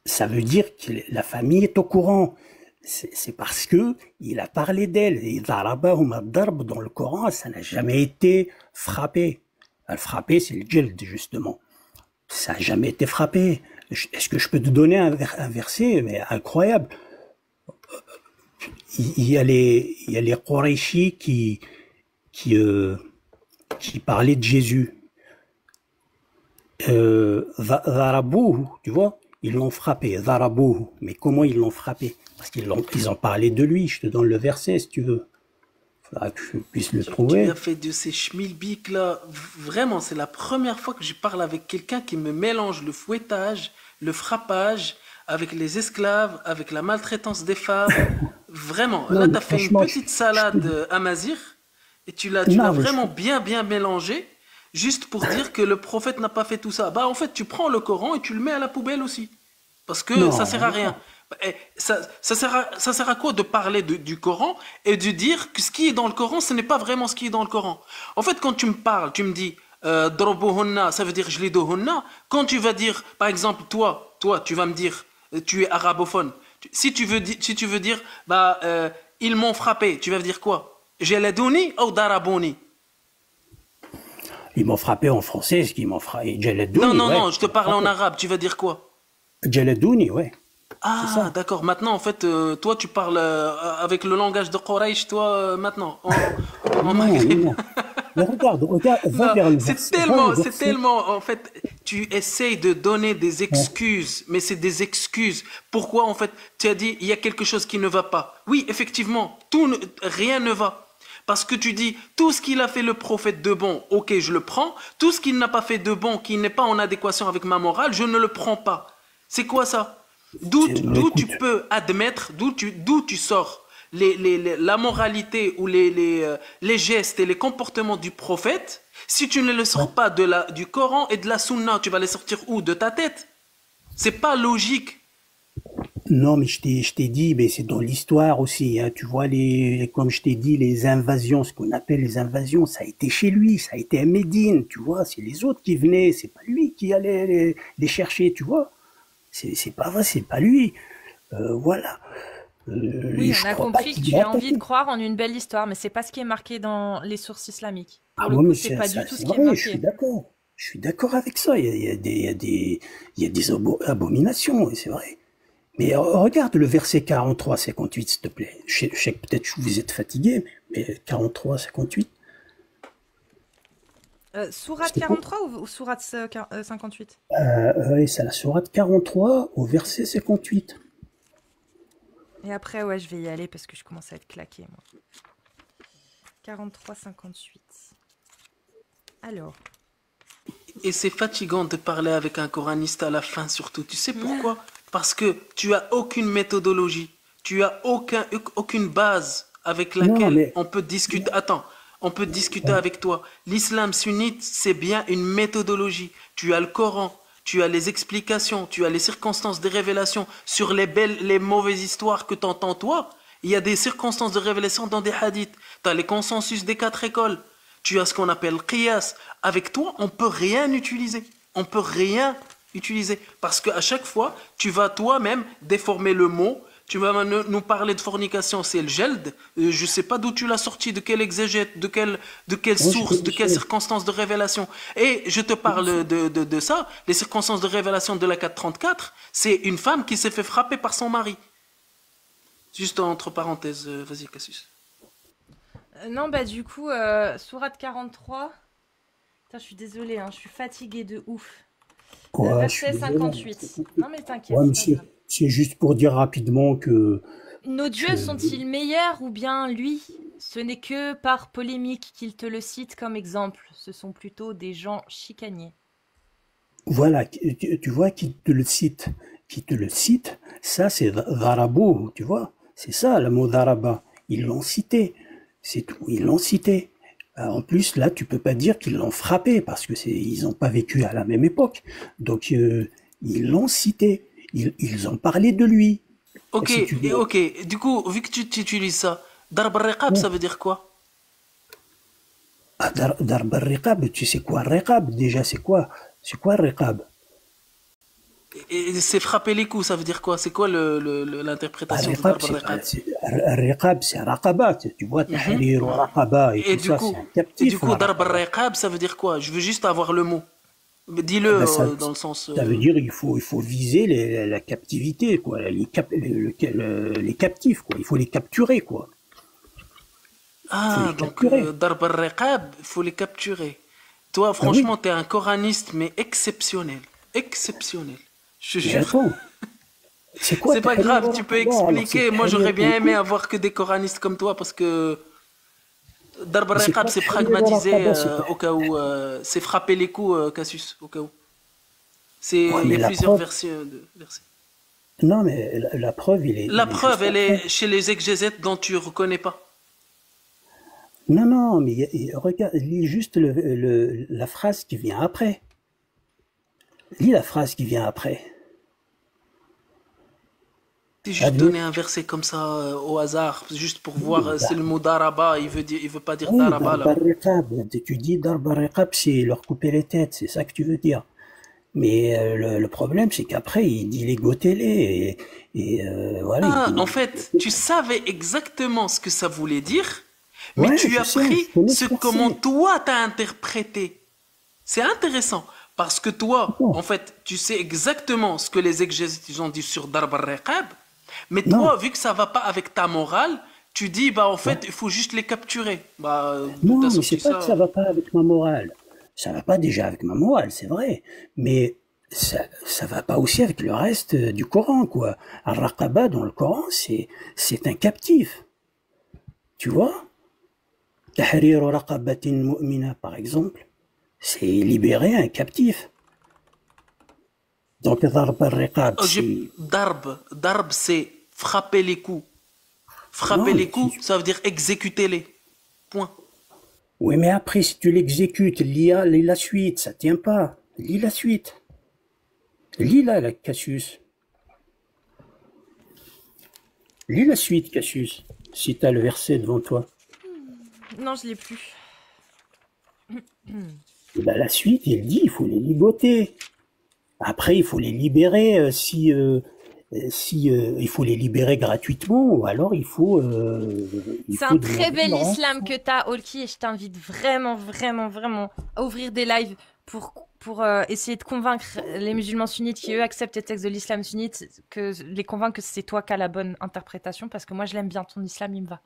Ça veut dire que la famille est au courant. C'est parce que il a parlé d'elle. Et Darabahum ad-darb dans le Coran, ça n'a jamais été frappé. Le frappé, c'est le djeld, justement. Ça n'a jamais été frappé. Est-ce que je peux te donner un verset, mais incroyable? Il y a les Qurayshi qui parlaient de Jésus. Zarabouhu, tu vois? Ils l'ont frappé, Zarabouhu. Mais comment ils l'ont frappé? Parce ils ont parlé de lui. Je te donne le verset, si tu veux. Faudra que je puisse le tu trouver. as fait de ces schmilblick là. Vraiment, c'est la première fois que je parle avec quelqu'un qui me mélange le fouettage, le frappage, avec les esclaves, avec la maltraitance des femmes. Vraiment, Non, là, tu mais as fait une franchement, petite je te salade dis. amazir et tu l'as Non, mais vraiment bien mélangé, juste pour dire que le prophète n'a pas fait tout ça. Bah, en fait, tu prends le Coran et tu le mets à la poubelle aussi. Parce que ça sert Non, à rien. Ça sert à quoi de parler du Coran et de dire que ce qui est dans le Coran, ce n'est pas vraiment ce qui est dans le Coran. En fait, quand tu me parles, tu me dis Drobuhunna, ça veut dire jliduhunna. Quand tu vas dire, par exemple, toi, tu vas me dire, tu es arabophone. Si tu veux dire, bah, ils m'ont frappé, tu vas dire quoi? Jeladouni ou daraboni? ils m'ont frappé en français, ce qu'ils m'ont frappé. Non, Jaladouni, non, ouais. non, je te parle en arabe, tu vas dire quoi? Jaladouni, ouais. C'est Ah, ça. d'accord. Maintenant, en fait, toi, tu parles avec le langage de Quraysh, toi, maintenant, en Non, maghrébin. non. Mais regarde, va Non, vers le verset. Va au c'est verset. tellement, en fait, tu essayes de donner des excuses, mais c'est des excuses. Pourquoi, en fait, tu as dit, il y a quelque chose qui ne va pas. Oui, effectivement, rien ne va. Parce que tu dis, tout ce qu'il a fait le prophète de bon, ok, je le prends. Tout ce qu'il n'a pas fait de bon, qui n'est pas en adéquation avec ma morale, je ne le prends pas. C'est quoi ça? Mais D'où tu écoute, peux admettre, d'où tu sors la moralité ou les gestes et les comportements du prophète, si tu ne les ouais. sors pas du Coran et de la Sunna, tu vas les sortir où? De ta tête? C'est pas logique. Non, mais je t'ai dit, mais c'est dans l'histoire aussi, hein. Tu vois, comme je t'ai dit, les invasions, ce qu'on appelle les invasions, ça a été chez lui, ça a été à Médine, tu vois. C'est les autres qui venaient, c'est pas lui qui allait les chercher, tu vois. C'est pas vrai, c'est pas lui. Voilà. Oui, on Je a crois pas compris que qu'il tu ait as envie de attaqué. croire en une belle histoire, mais c'est pas ce qui est marqué dans les sources islamiques. Ah Pour le ouais, coup, mais c'est pas du tout ce c'est qui est vrai, je suis marqué. d'accord. Je suis d'accord avec ça. Il y a des abominations, et c'est vrai. Mais regarde le verset 43-58, s'il te plaît. Je sais que peut-être que vous êtes fatigué, mais 43-58, Sourate c'est quoi? 43 ou sourate 58? Ouais, c'est la sourate 43 au verset 58. Et après, ouais, je vais y aller parce que je commence à être claqué, moi. 43, 58. Alors. Et c'est fatigant de parler avec un coraniste à la fin surtout. Tu sais pourquoi? Parce que tu as aucune méthodologie. Tu as aucune base avec Non, laquelle mais on peut discuter. Attends, on peut discuter ouais, avec toi. L'islam sunnite, c'est bien une méthodologie. Tu as le Coran, tu as les explications, tu as les circonstances des révélations sur les mauvaises histoires que tu entends toi. Il y a des circonstances de révélation dans des hadiths. Tu as les consensus des 4 écoles. Tu as ce qu'on appelle qiyas. Avec toi, on peut rien utiliser. On peut rien utiliser. Parce qu'à chaque fois, tu vas toi-même déformer le mot. Tu vas nous parler de fornication, c'est le geld. Je ne sais pas d'où tu l'as sorti, de quel exégète, de quelle moi source, de quelles je- circonstances de révélation. Et je te parle de ça. Les circonstances de révélation de la 434, c'est une femme qui s'est fait frapper par son mari. Juste entre parenthèses, vas-y Cassius. Non, bah du coup, sourate 43. Putain, je suis désolée, hein, je suis fatiguée de ouf. ouais, je suis Verset désolé. 58. Non, mais t'inquiète, Ouais, c'est pas monsieur, grave. c'est juste pour dire rapidement Nos dieux que sont-ils meilleurs ou bien lui? Ce n'est que par polémique qu'il te le cite comme exemple. Ce sont plutôt des gens chicaniers. voilà, tu vois, qui te le cite, ça c'est Darabo, tu vois, c'est ça le mot Daraba. Ils l'ont cité, c'est tout, ils l'ont cité. En plus, là, tu peux pas dire qu'ils l'ont frappé parce que ils ont pas vécu à la même époque. Donc, ils l'ont cité, ils ont parlé de lui. Et Ok, si tu veux, ok. Du coup, vu que tu utilises ça, Darb al-Riqab, ça veut dire quoi? Darb al-Riqab, tu sais quoi, Riqab, déjà, c'est quoi? C'est quoi Riqab? Et c'est frapper les coups, ça veut dire quoi? C'est quoi l'interprétation de Al-Riqab, Darb al-Riqab? c'est Raqaba, tu vois, Mhm. Tahrir, Raqaba et Et tout du ça, c'est coup, un captif, Darb Raqaba. al-Riqab, ça veut dire quoi? Je veux juste avoir le mot. Dis-le Ah ben dans le sens. ça veut dire il faut viser la captivité, quoi, les captifs, quoi. Il faut les capturer, quoi. Il faut Ah, les donc capturer. Darb al-Riqab, il faut les capturer. Toi, Ah oui, franchement, t'es un coraniste, mais exceptionnel. Exceptionnel. Je te mais jure. attends, c'est quoi C'est pas Tahrir grave, tu peux Raqaba? Alors c'est expliquer. Moi, j'aurais Tahrir bien aimé Raqaba. avoir que des coranistes comme toi parce que Darb Mais c'est al-Riqab, pas c'est Tahrir pragmatisé Raqaba, au cas où. C'est frapper les coups, Cassius, au cas où. Ouais, Il y mais a la plusieurs preuve, versets. non, mais la preuve, La il est preuve, juste elle après. est chez les exégètes dont tu reconnais pas. Non, non, mais regarde, lis juste la phrase qui vient après. Lis la phrase qui vient après. C'est T'as juste vu? donner un verset comme ça au hasard, juste pour voir, Oui, c'est le mot daraba, il veut pas dire oui, daraba Darbar là-bas. Riqab. Tu dis Darbar Riqab, c'est leur couper les têtes, c'est ça que tu veux dire. Mais le problème, c'est qu'après, il dit les gotez-les, voilà, il Ah, en dit. fait, tu savais exactement ce que ça voulait dire, mais Ouais, tu je as sais, pris je connais ce ce comment verset. toi t'as interprété. C'est intéressant parce que toi, Non, en fait, tu sais exactement ce que les exégètes ils ont dit sur Darb al-Riqab, mais non, toi, vu que ça va pas avec ta morale, tu dis, bah en fait, il faut juste les capturer. Bah, Non, t'as mais sorti c'est pas que ça ça. va pas avec ma morale. Ça va pas déjà avec ma morale, c'est vrai. Mais ça va pas aussi avec le reste du Coran, quoi. Al-Raqaba dans le Coran, c'est un captif. Tu vois? Tahrir raqabatin mu'mina, par exemple, c'est libérer un captif. Donc, darb al-riqab, Oh, c'est... Darb, c'est frapper les coups. Frapper Non, les mais coups, ça veut dire exécuter-les. Point. oui, mais après, si tu l'exécutes, lis la suite, ça tient pas. Lis la suite. Lis la Cassius. Lis la suite, Cassius, si tu as le verset devant toi. Non, je l'ai plus. Et ben, la suite, il dit, il faut les ligoter. Après, il faut les libérer si il faut les libérer gratuitement, ou alors il C'est faut un très demander bel leur islam rançon. que t'as, Olki, et je t'invite vraiment, vraiment, vraiment à ouvrir des lives pour essayer de convaincre les musulmans sunnites qui, eux, acceptent les textes de l'islam sunnite, les convaincre que c'est toi qui as la bonne interprétation, parce que moi, je l'aime bien, ton islam, il me va.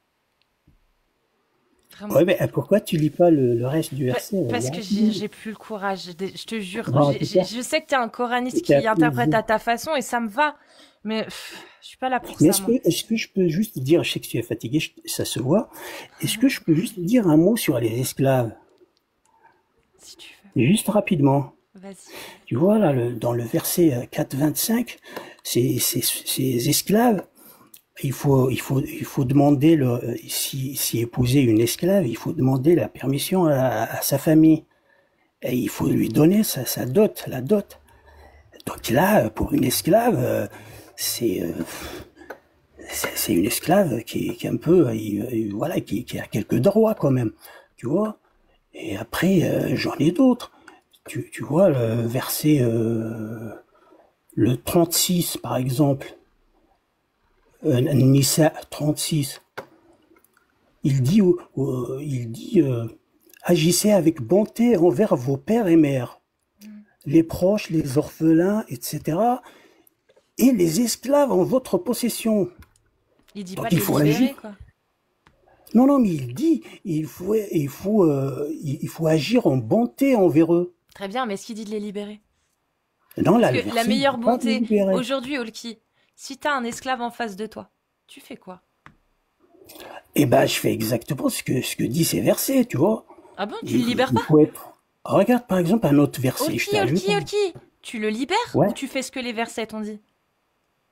Vraiment. Ouais, mais pourquoi tu lis pas le reste du verset? Parce que Regarde. j'ai plus le courage, je te jure. Bon, en tout cas, Je sais que t'es un coraniste c'était un qui interprète plaisir. à ta façon, et ça me va, mais je suis pas là pour Mais ça, moi. est-ce que je peux juste dire, je sais que tu es fatigué, ça se voit, est-ce que je peux juste dire un mot sur les esclaves? Si tu veux, Juste rapidement. vas-y. Tu vois, là, dans le verset 4-25, ces esclaves, il faut demander, si épouser une esclave, il faut demander la permission à sa famille. Et il faut lui donner sa dot, la dot. Donc là, pour une esclave, c'est c'est une esclave qui est un peu, voilà, qui a quelques droits quand même, tu vois. Et après, j'en ai d'autres. Tu vois, le verset, le 36, par exemple, Nisa 36, il dit agissez avec bonté envers vos pères et mères, les proches, les orphelins, etc., et les esclaves en votre possession. Il dit Donc pas de il les faut libérer, agir. quoi. Non, non, mais il dit, il faut agir en bonté envers eux. Très bien, mais est-ce qu'il dit de les libérer? Non, là, Parce le que la verset, il meilleure dit pas de les bonté, libérer. aujourd'hui, Olki, si t'as un esclave en face de toi, tu fais quoi? Eh ben, je fais exactement ce que disent ces versets, tu vois. Ah bon, tu le libères Il pas? faut être... Regarde, par exemple, un autre verset, je Olki, t'ajoute. Olki, Olki, tu le libères Ouais. ou tu fais ce que les versets t'ont dit?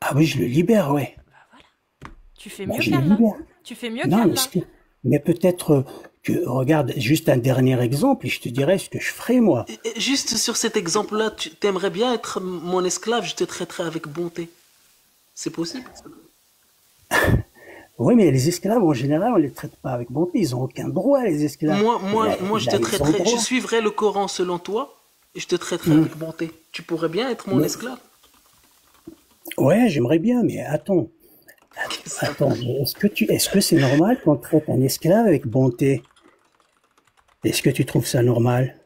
Ah oui, je le libère, ouais. Tu fais Ben, mieux je le qu'Allah. libère. Tu fais mieux Non, qu'Allah. mais peut-être que, regarde, juste un dernier exemple, et je te dirai ce que je ferai, moi. Et juste sur cet exemple-là, tu t'aimerais bien être mon esclave, je te traiterai avec bonté. C'est possible? Oui, mais les esclaves, en général, on les traite pas avec bonté. Ils ont aucun droit, les esclaves. Moi, je te Là, ils ont traiterai, je droit. suivrai le Coran selon toi, et je te traiterai avec bonté. Tu pourrais bien être mon Mais- esclave? Ouais, j'aimerais bien, mais attends. Attends, est-ce que c'est normal qu'on traite un esclave avec bonté? Est-ce que tu trouves ça normal?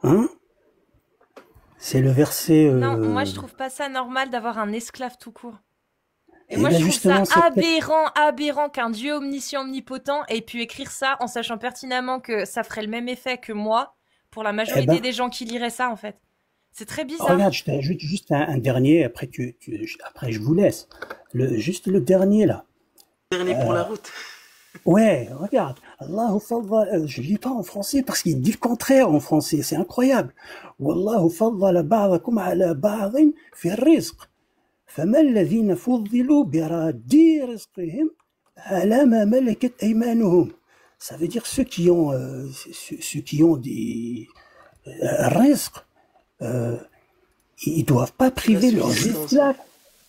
Hein? C'est le verset, Non, moi je trouve pas ça normal d'avoir un esclave tout court. Et eh moi ben, je trouve justement, ça c'est peut-être- aberrant qu'un Dieu omniscient, omnipotent ait pu écrire ça en sachant pertinemment que ça ferait le même effet que moi pour la majorité ben- des gens qui liraient ça en fait. C'est très bizarre. Regarde, je t'ajoute juste un dernier, après après je vous laisse. Juste le dernier là. Dernier pour la route. Ouais, regarde. Allahu faddala, je lis pas en français parce qu'il dit le contraire en français, c'est incroyable. Wallahu faddala ba'dakum ala ba'din fi rizq. فما الذين فضلوا براد رزقهم على ما ملكت أيمانهم. Ça veut dire ceux qui ont des rizq, ils doivent pas priver La leurs subsistance. esclaves.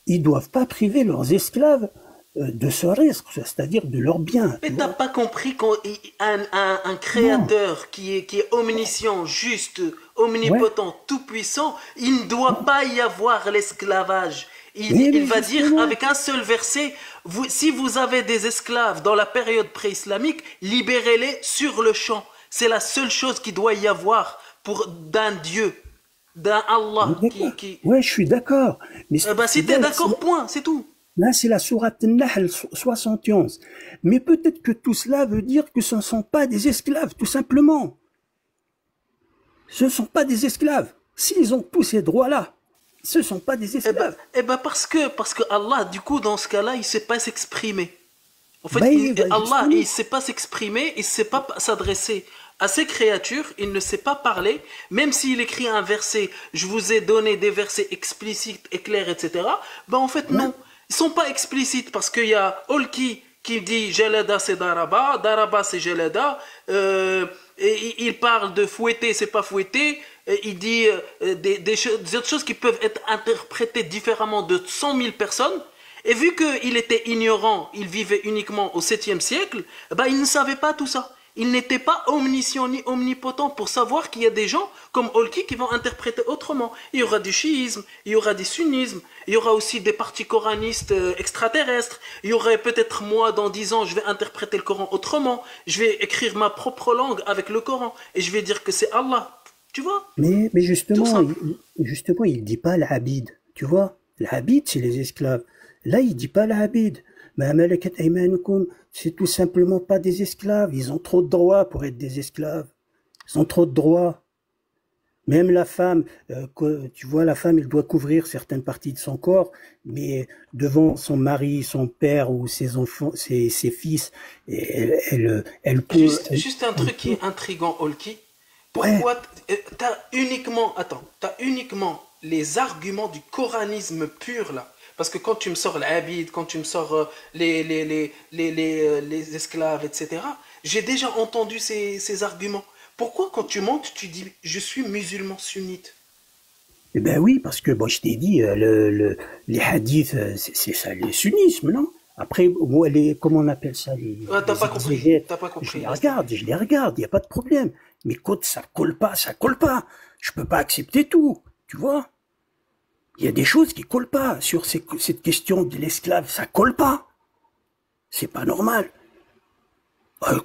Ils doivent pas priver leurs esclaves de ce risque, c'est-à-dire de leurs biens. Mais tu t'as vois. pas compris qu'un créateur qui est omniscient, juste, omnipotent, tout-puissant, il ne doit pas y avoir l'esclavage. Il va dire justement. avec un seul verset, si vous avez des esclaves dans la période pré-islamique, libérez-les sur le champ. C'est la seule chose qu'il doit y avoir d'un Dieu, d'un Allah. D'accord. Ouais, je suis d'accord. Mais Si t'es d'accord, point, c'est tout. Là, c'est la sourate An-Nahl 71. Mais peut-être que tout cela veut dire que ce ne sont pas des esclaves, tout simplement. Ce ne sont pas des esclaves. S'ils ont tous ces droits-là, ce ne sont pas des esclaves. Parce que Allah, du coup, dans ce cas-là, il ne sait pas s'exprimer. En fait, Allah, il ne sait pas s'exprimer, il ne sait pas s'adresser à ces créatures, il ne sait pas parler, même s'il écrit un verset, je vous ai donné des versets explicites et clairs, etc. Ben en fait, non. Ils ne sont pas explicites parce qu'il y a Olki qui dit Jalada c'est Daraba, Daraba c'est Jalada, et il parle de fouetter, c'est pas fouetter, il dit des autres choses qui peuvent être interprétées différemment de 100 000 personnes. Et vu qu'il était ignorant, il vivait uniquement au 7e siècle, bah, il ne savait pas tout ça. Il n'était pas omniscient ni omnipotent pour savoir qu'il y a des gens comme Olki qui vont interpréter autrement. Il y aura du chiisme, il y aura du sunnisme, il y aura aussi des partis coranistes extraterrestres. Il y aurait peut-être moi, dans 10 ans, je vais interpréter le Coran autrement. Je vais écrire ma propre langue avec le Coran et je vais dire que c'est Allah. Tu vois? Mais justement, il ne dit pas l'abid. Tu vois? L'abid, c'est les esclaves. Là, il dit pas l'abid. Ma malakat aymanukum, c'est tout simplement pas des esclaves. Ils ont trop de droits pour être des esclaves. Ils ont trop de droits. Même la femme, tu vois, la femme, elle doit couvrir certaines parties de son corps, mais devant son mari, son père ou ses enfants, ses fils, elle peut... Juste un truc qui est intriguant, Olki. Pourquoi t'as uniquement les arguments du coranisme pur, là? Parce que quand tu me sors l'abid, quand tu me sors les esclaves, etc., j'ai déjà entendu ces arguments. Pourquoi quand tu montes, tu dis « je suis musulman sunnite » ? Eh ben oui, parce que bon, je t'ai dit, les hadiths, c'est ça, le sunnisme, non? Après, comment on appelle ça t'as pas compris. Je les regarde, il n'y a pas de problème. Mais quand ça colle pas, ça colle pas. Je peux pas accepter tout, tu vois? Il y a des choses qui collent pas sur cette question de l'esclave, ça colle pas. C'est pas normal.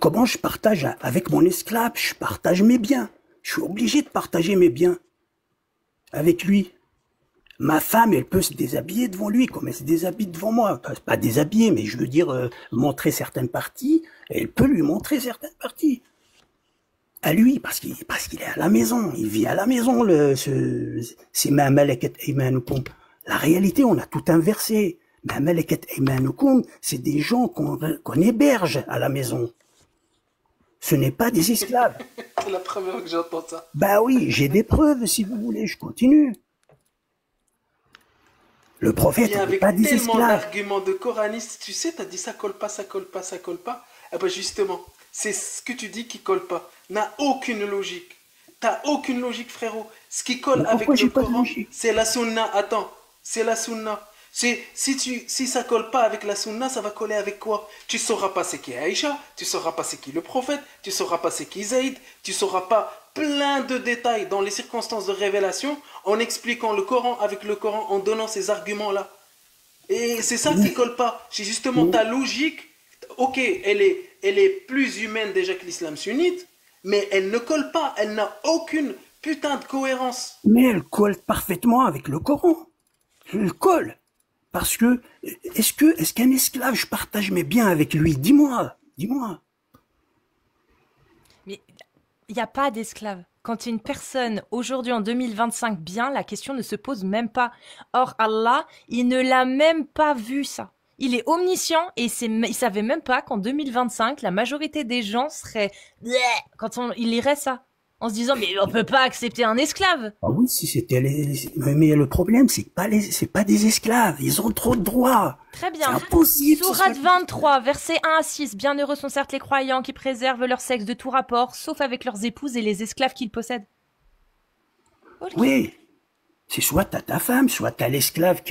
Comment je partage avec mon esclave? Je partage mes biens. Je suis obligé de partager mes biens avec lui. Ma femme, elle peut se déshabiller devant lui comme elle se déshabille devant moi. Pas déshabiller, mais je veux dire montrer certaines parties. Elle peut lui montrer certaines parties. À lui, parce qu'il est à la maison, il vit à la maison, c'est ma malakat aymanukum. La réalité, on a tout inversé. Ma malakat aymanukum, c'est des gens qu'on héberge à la maison. Ce n'est pas des esclaves. C'est la première fois que j'entends ça. Bah oui, j'ai des preuves, si vous voulez, je continue. Le prophète n'est pas des esclaves. Tellement d'arguments de coranistes, tu sais, t'as dit ça colle pas, ça colle pas, ça colle pas. Eh ben justement, c'est ce que tu dis qui colle pas. N'a aucune logique. T'as aucune logique, frérot. Ce qui colle avec le Coran, c'est la sunna. Attends, c'est la sunna. Si ça colle pas avec la sunna, ça va coller avec quoi? Tu sauras pas c'est qui Aïcha, tu sauras pas c'est qui le prophète, tu sauras pas c'est qui Zaïd, tu sauras pas plein de détails dans les circonstances de révélation en expliquant le Coran avec le Coran, en donnant ces arguments-là. Et c'est ça qui colle pas. C'est justement ta logique. Ok, elle est plus humaine déjà que l'islam sunnite, mais elle ne colle pas. Elle n'a aucune putain de cohérence. Mais elle colle parfaitement avec le Coran. Elle colle. Parce que, est-ce qu'un esclave, je partage mes biens avec lui? Dis-moi. Mais il n'y a pas d'esclave. Quand une personne, aujourd'hui en 2025, bien, la question ne se pose même pas. Or, Allah, il ne l'a même pas vu ça. Il est omniscient et il savait même pas qu'en 2025, la majorité des gens seraient... quand il lirait ça. En se disant, mais on peut pas accepter un esclave. Ah oui, si c'était mais le problème, c'est pas des esclaves. Ils ont trop de droits. Très bien. C'est impossible. Sourate 23, versets 1 à 6. Bienheureux sont certes les croyants qui préservent leur sexe de tout rapport, sauf avec leurs épouses et les esclaves qu'ils possèdent. Okay. Oui. C'est soit t'as ta femme, soit t'as l'esclave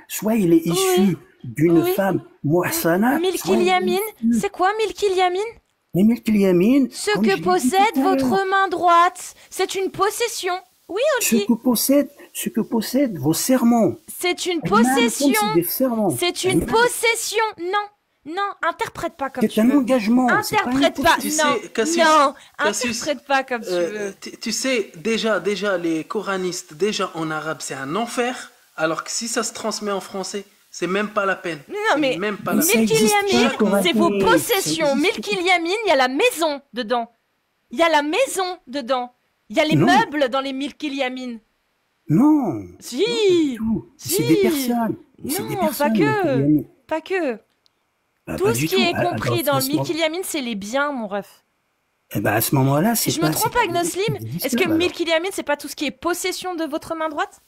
soit il est issu d'une femme muhsana. Milkil Yamin, c'est quoi Milkil Yamin? Mais Milkil Yamin, ce que possède votre main droite, c'est une possession. Oui, Olki. Ce que possède vos serments. C'est une possession. C'est des serments. C'est une possession. Non. Non, interprète pas comme tu C'est un veux. engagement. C'est pas Interprète pas. Tu Non, sais, Cassius, non, Cassius, interprète pas comme tu veux. tu sais, déjà, les coranistes, déjà en arabe, c'est un enfer, alors que si ça se transmet en français, c'est même pas la peine. Non, C'est mais même pas Mais la ça peine. Milk existe Yamin, pas, Coralie, c'est vos ça possessions. existe Milk Yamin, il y a la maison dedans. Il y a la maison dedans. Il y a les Non. meubles dans les Milk Yamin. Non, non, pas du Si, tout. C'est si. des personnes. C'est des Non, pas personnes. que. Pas que. Bah, Tout pas ce du qui tout. est Ah, compris bah, dans à le ce Milk moment- Yamin, c'est les biens, mon ref. eh ben, à ce moment-là, c'est Je pas. me trompe, c'est pas Agnoslim? des Est-ce que esclaves, Milk Yamin, c'est pas tout ce qui est possession de votre main droite?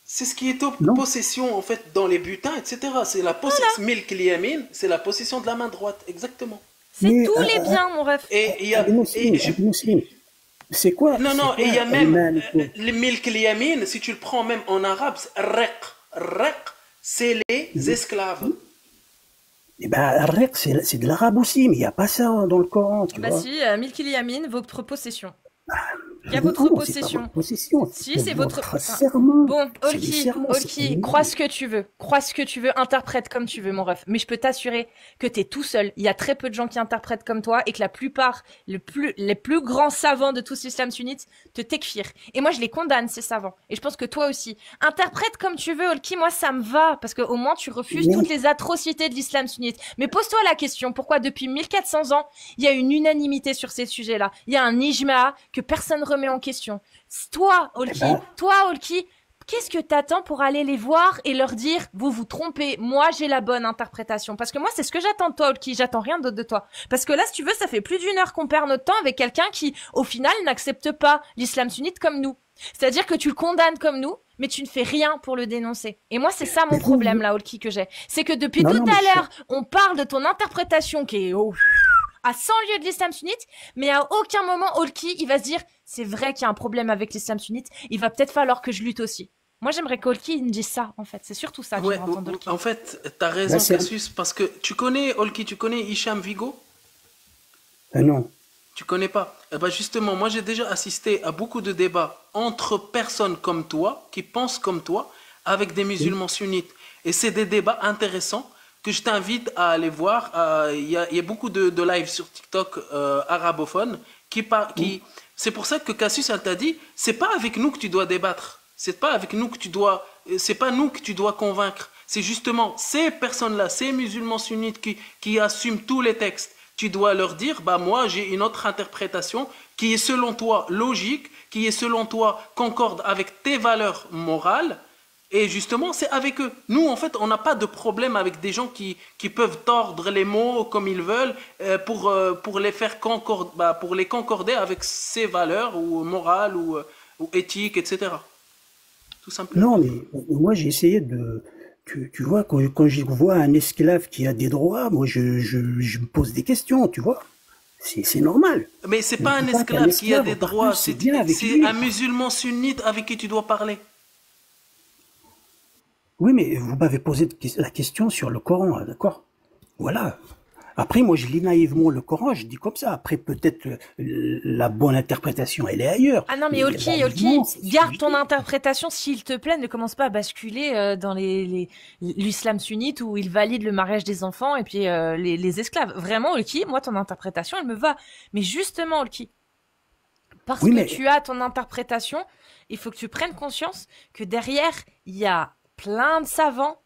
C'est ce qui est Non. possession, en fait, dans les butins, etc. C'est la possession. Milk Yamin, c'est la possession de la main droite, exactement. C'est Mais, tous les biens, mon ref. Et il y a. Agnoslim. C'est quoi? Non, non, c'est et il y a quoi, même Ayman et tout le milk yamin, si tu le prends même en arabe, c'est riq. Riq, c'est les esclaves. Eh ben, Ar-Riq, c'est de l'arabe aussi, mais il n'y a pas ça dans le Coran, tu Bah vois. si, Milk Yamin, votre possession. Il y a Non, votre c'est pas possession. votre possession. Si, c'est votre... serment. Bon, C'est des Olki, serments, c'est Olki, pas crois ce que tu veux. Crois ce que tu veux, interprète comme tu veux, mon ref. Mais je peux t'assurer que t'es tout seul. Il y a très peu de gens qui interprètent comme toi et que la plupart, les plus grands savants de tous l'islam sunnite te tekfirent. Et moi, je les condamne, ces savants. Et je pense que toi aussi. Interprète comme tu veux, Olki, moi, ça me va. Parce qu'au moins, tu refuses Mais- toutes les atrocités de l'islam sunnite. Mais pose-toi la question, pourquoi depuis 1400 ans, il y a une unanimité sur ces sujets-là? Il y a un ijma que personne remet en question. Toi, Olki, Eh ben- qu'est-ce que t'attends pour aller les voir et leur dire, vous vous trompez, moi j'ai la bonne interprétation? Parce que moi, c'est ce que j'attends de toi, Olki, j'attends rien d'autre de toi. Parce que là, si tu veux, ça fait plus d'1 heure qu'on perd notre temps avec quelqu'un qui, au final, n'accepte pas l'islam sunnite comme nous. C'est-à-dire que tu le condamnes comme nous, mais tu ne fais rien pour le dénoncer. Et moi, c'est ça mon Mais vous- problème, là, Olki, que j'ai. C'est que depuis Non, tout non, mais à je- l'heure, on parle de ton interprétation qui est à 100 lieues de l'islam sunnite, mais à aucun moment, Olki, il va se dire, c'est vrai qu'il y a un problème avec l'islam sunnite, il va peut-être falloir que je lutte aussi. Moi, j'aimerais qu'Olki me dise ça, en fait. C'est surtout ça que Ouais, j'aimerais entendre Olki. en fait, t'as raison, Bah, c'est- Cassius, parce que tu connais, Olki, tu connais Hicham Vigo? Non. Tu connais pas? Eh ben justement, moi j'ai déjà assisté à beaucoup de débats entre personnes comme toi, qui pensent comme toi, avec des musulmans sunnites. Et c'est des débats intéressants que je t'invite à aller voir. Il y a beaucoup de lives sur TikTok arabophones qui. C'est pour ça que Cassius elle t'a dit, c'est pas avec nous que tu dois débattre. C'est pas avec nous que tu dois. C'est pas nous que tu dois convaincre. C'est justement ces personnes-là, ces musulmans sunnites qui assument tous les textes. Tu dois leur dire, bah moi j'ai une autre interprétation qui est selon toi logique, qui est selon toi concorde avec tes valeurs morales. Et justement, c'est avec eux. Nous, en fait, on n'a pas de problème avec des gens qui peuvent tordre les mots comme ils veulent pour les faire pour les concorder avec ses valeurs ou morales ou éthiques, etc. Tout simplement. Non, mais moi, j'ai essayé de. Tu vois, quand je vois un esclave qui a des droits, moi, je me pose des questions, tu vois. C'est normal. Mais c'est Mais pas un c'est pas esclave qu'un qui a esclave, des on partage, droits, c'est bien avec c'est lui. un musulman sunnite avec qui tu dois parler. Oui, mais vous m'avez posé la question sur le Coran, d'accord? Voilà. Après, moi, je lis naïvement le Coran, je dis comme ça. Après, peut-être la bonne interprétation, elle est ailleurs. Ah non, mais Olki, naïvement, c'est garde subjectif. ton interprétation, s'il te plaît, ne commence pas à basculer dans l'islam sunnite où il valide le mariage des enfants et puis les esclaves. Vraiment, Olki, moi, ton interprétation, elle me va. Mais justement, Olki, parce Oui, que mais- tu as ton interprétation, il faut que tu prennes conscience que derrière, il y a plein de savants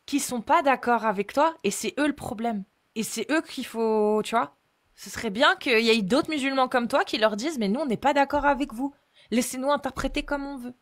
qui sont pas d'accord avec toi et c'est eux le problème. Et c'est eux qu'il faut, tu vois. Ce serait bien qu'il y ait d'autres musulmans comme toi qui leur disent, mais nous, on n'est pas d'accord avec vous. Laissez-nous interpréter comme on veut.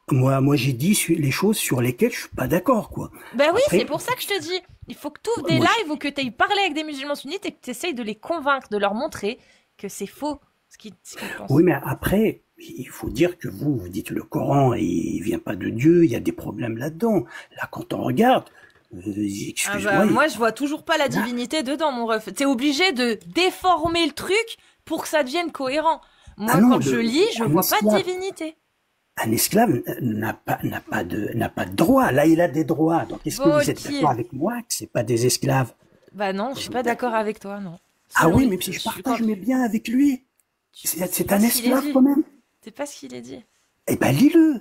Moi, j'ai dit les choses sur lesquelles je suis pas d'accord, quoi. Ben oui, Après- c'est pour ça que je te dis. Il faut que tu ouvres des Moi, lives ou que tu ailles parler avec des musulmans sunnites et que tu essayes de les convaincre, de leur montrer que c'est faux ce qu'ils pensent. Oui, mais après, il faut dire que vous dites le Coran, et il vient pas de Dieu, il y a des problèmes là-dedans. Là, quand on regarde, Ah excuse-moi, bah, moi, je vois toujours pas la divinité dedans, mon ref. T'es obligé de déformer le truc pour que ça devienne cohérent. Moi, Ah non, quand je lis, je un vois pas de esclave. divinité. un esclave n'a pas de droit. Là, il a des droits. Donc, est-ce que Bon, vous êtes ok. d'accord avec moi que c'est pas des esclaves? Bah non, je suis pas d'accord avec toi, non. Ah Selon oui, lui, mais si je crois- partage mes biens avec lui, c'est sais un pas ce qu'il est esclave dit. quand même. C'est pas ce qu'il est dit. Eh ben, lis-le.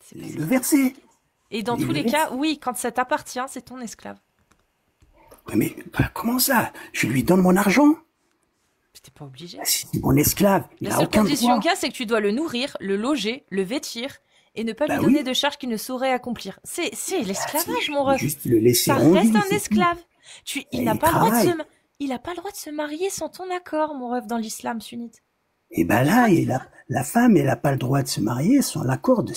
C'est pas Lis ce le qu'il verset. Et dans Lis tous le les verset. cas, oui, quand ça t'appartient, c'est ton esclave. Ouais, mais comment ça? Je lui donne mon argent? T'es pas obligé. Ah, c'est mon esclave. Il La a seule aucun condition droit. qu'il y a, c'est que tu dois le nourrir, le loger, le vêtir et ne pas lui Bah donner oui. de charges qu'il ne saurait accomplir. C'est C'est l'esclavage, mon ref. juste le laisser Ça en reste vie, un c'est tout. esclave. Il Et n'a il pas le droit de travaille. il a pas le droit de se marier sans ton accord, mon ref, dans l'islam sunnite. Et ben Tu là, vois, tu vois. la femme, elle n'a pas le droit de se marier sans l'accord de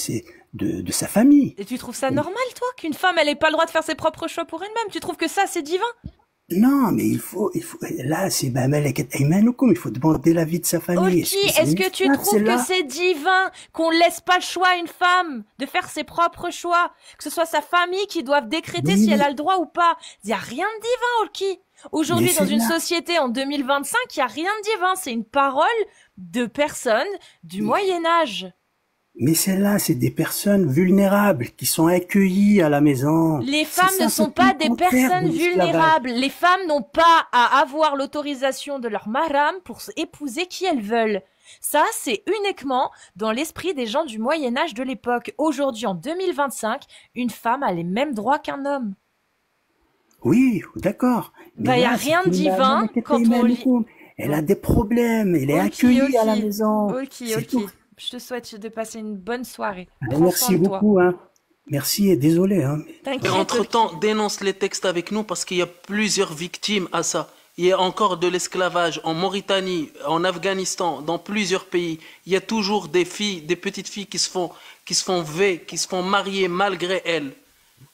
sa famille. Et tu trouves ça normal, toi, qu'une femme, elle ait pas le droit de faire ses propres choix pour elle-même? Tu trouves que ça, c'est divin? Non, mais là, c'est il faut demander l'avis de sa famille. Olki, C'est est-ce une que tu esclave, trouves que celle-là? c'est divin qu'on laisse pas le choix à une femme de faire ses propres choix? Que ce soit sa famille qui doive décréter si elle a le droit ou pas. Il y a rien de divin, Olki. Aujourd'hui, Mais dans une celle-là, société en 2025, il y a rien de divin. C'est une parole de personnes du Moyen-Âge. mais celle-là, c'est des personnes vulnérables qui sont accueillies à la maison. Les C'est femmes ne ça, sont c'est pas tout des le contraire personnes de l'esclavage. vulnérables. Les femmes n'ont pas à avoir l'autorisation de leur mahram pour épouser qui elles veulent. Ça, c'est uniquement dans l'esprit des gens du Moyen-Âge de l'époque. Aujourd'hui, en 2025, une femme a les mêmes droits qu'un homme. Oui, d'accord. Mais Bah, y a là, rien de c'est une divin maman qui quand était on lit. humaine. Elle a des problèmes. Elle est accueillie à la maison. Ok. C'est tout. Je te souhaite de passer une bonne soirée. Allez, Prends merci soin de toi. beaucoup. Hein. Merci et désolé. Hein. Et T'inquiète. entre-temps, dénonce les textes avec nous parce qu'il y a plusieurs victimes à ça. Il y a encore de l'esclavage en Mauritanie, en Afghanistan, dans plusieurs pays. Il y a toujours des filles, des petites filles qui se font marier malgré elles.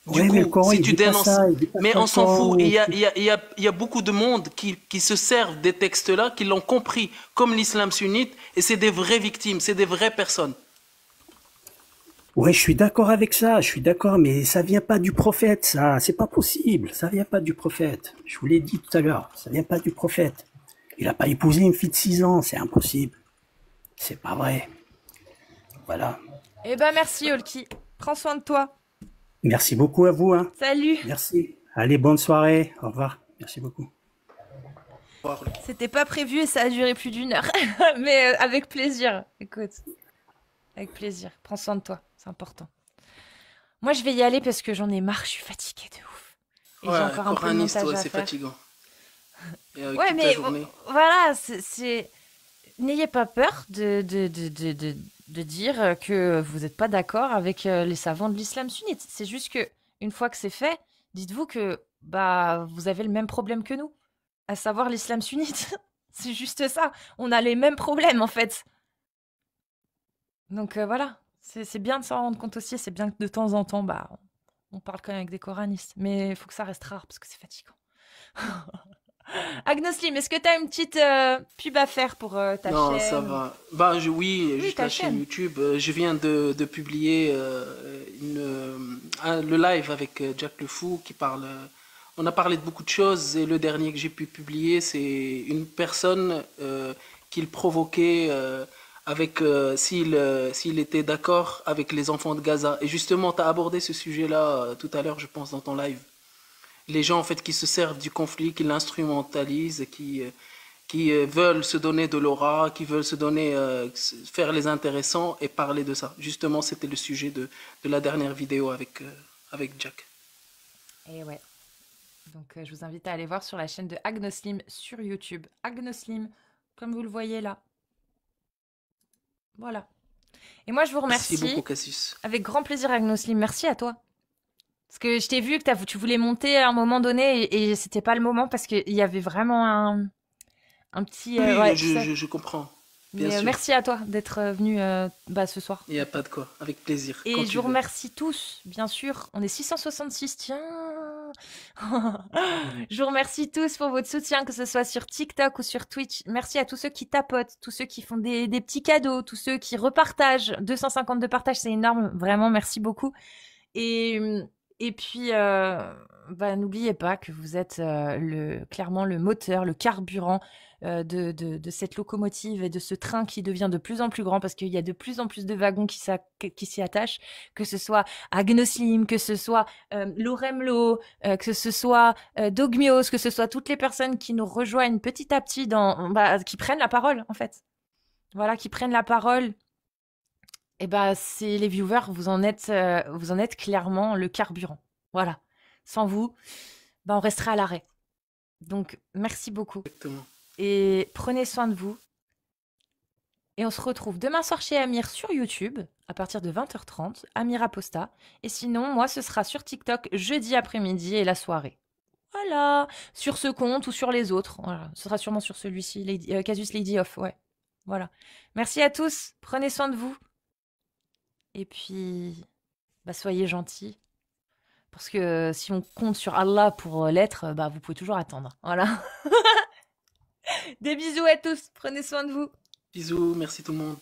Du Ouais, mais le coup, Coran, si il tu dit pas dénonces, ça, il dit pas mais ça, on le s'en Coran. fout. Il y a beaucoup de monde qui se servent des textes-là, qui l'ont compris comme l'islam sunnite, et c'est des vraies victimes, c'est des vraies personnes. Ouais, je suis d'accord avec ça, je suis d'accord, mais ça vient pas du prophète, ça. C'est pas possible. Ça vient pas du prophète. Je vous l'ai dit tout à l'heure. Ça vient pas du prophète. Il a pas épousé une fille de 6 ans. C'est impossible. C'est pas vrai. Voilà. Eh ben, merci, Olki. Prends soin de toi. Merci beaucoup à vous, hein. Salut. Merci. Allez, bonne soirée. Au revoir. Merci beaucoup. C'était pas prévu et ça a duré plus d'1 heure. Mais avec plaisir. Écoute. Avec plaisir. Prends soin de toi. C'est important. Moi, je vais y aller parce que j'en ai marre. Je suis fatiguée de ouf. Et j'ai encore un peu de coraniste, montage à c'est faire. fatigant. Et avec Ouais, toute la mais journée. voilà, n'ayez pas peur de dire que vous n'êtes pas d'accord avec les savants de l'islam sunnite. C'est juste que une fois que c'est fait, dites-vous que bah vous avez le même problème que nous, à savoir l'islam sunnite. C'est juste ça. On a les mêmes problèmes en fait. Donc voilà, c'est bien de s'en rendre compte aussi. C'est bien que de temps en temps, bah on parle quand même avec des coranistes, mais il faut que ça reste rare parce que c'est fatigant. Agnoslim, est-ce que tu as une petite pub à faire pour ta Non, chaîne? ça va. Bah, oui, juste ta la chaîne chaîne. YouTube. Je viens de publier le live avec Jack le Fou qui parle. On a parlé de beaucoup de choses et le dernier que j'ai pu publier, c'est une personne qu'il provoquait s'il était d'accord avec les enfants de Gaza. Et justement, tu as abordé ce sujet-là tout à l'heure, je pense, dans ton live. Les gens en fait qui se servent du conflit, qui l'instrumentalisent, qui veulent se donner de l'aura, qui veulent se donner, faire les intéressants et parler de ça. Justement, c'était le sujet de la dernière vidéo avec Jack. Et ouais. Donc je vous invite à aller voir sur la chaîne de Agnoslim sur YouTube. Agnoslim, comme vous le voyez là. Voilà. Et moi je vous remercie. Merci beaucoup, Cassius. Avec grand plaisir, Agnoslim. Merci à toi. Parce que je t'ai vu que tu voulais monter à un moment donné et c'était pas le moment parce qu'il y avait vraiment un petit... Oui, ouais, je comprends. Bien mais sûr. merci à toi d'être venu ce soir. Il n'y a pas de quoi, avec plaisir. Et quand je tu vous veux. remercie tous, bien sûr. On est 666, tiens. Je vous remercie tous pour votre soutien, que ce soit sur TikTok ou sur Twitch. Merci à tous ceux qui tapotent, tous ceux qui font des petits cadeaux, tous ceux qui repartagent. 252 partages, c'est énorme. Vraiment, merci beaucoup. Et puis, n'oubliez pas que vous êtes clairement le moteur, le carburant de cette locomotive et de ce train qui devient de plus en plus grand parce qu'il y a de plus en plus de wagons qui s'y attachent, que ce soit Agnoslim, que ce soit Loremlo, que ce soit Dogmios, que ce soit toutes les personnes qui nous rejoignent petit à petit, qui prennent la parole en fait. Voilà, qui prennent la parole. Et c'est les viewers, vous en êtes clairement le carburant. Voilà. Sans vous, on resterait à l'arrêt. Donc, merci beaucoup. Exactement. Et prenez soin de vous. Et on se retrouve demain soir chez Amir sur YouTube, à partir de 20h30, Amir Aposta. Et sinon, moi, ce sera sur TikTok jeudi après-midi et la soirée. Voilà. Sur ce compte ou sur les autres. Voilà. Ce sera sûrement sur celui-ci, Casus Lady Off, ouais. Voilà. Merci à tous. Prenez soin de vous. Et puis, bah, soyez gentils. Parce que si on compte sur Allah pour l'être, bah, vous pouvez toujours attendre. Voilà. Des bisous à tous. Prenez soin de vous. Bisous, merci tout le monde.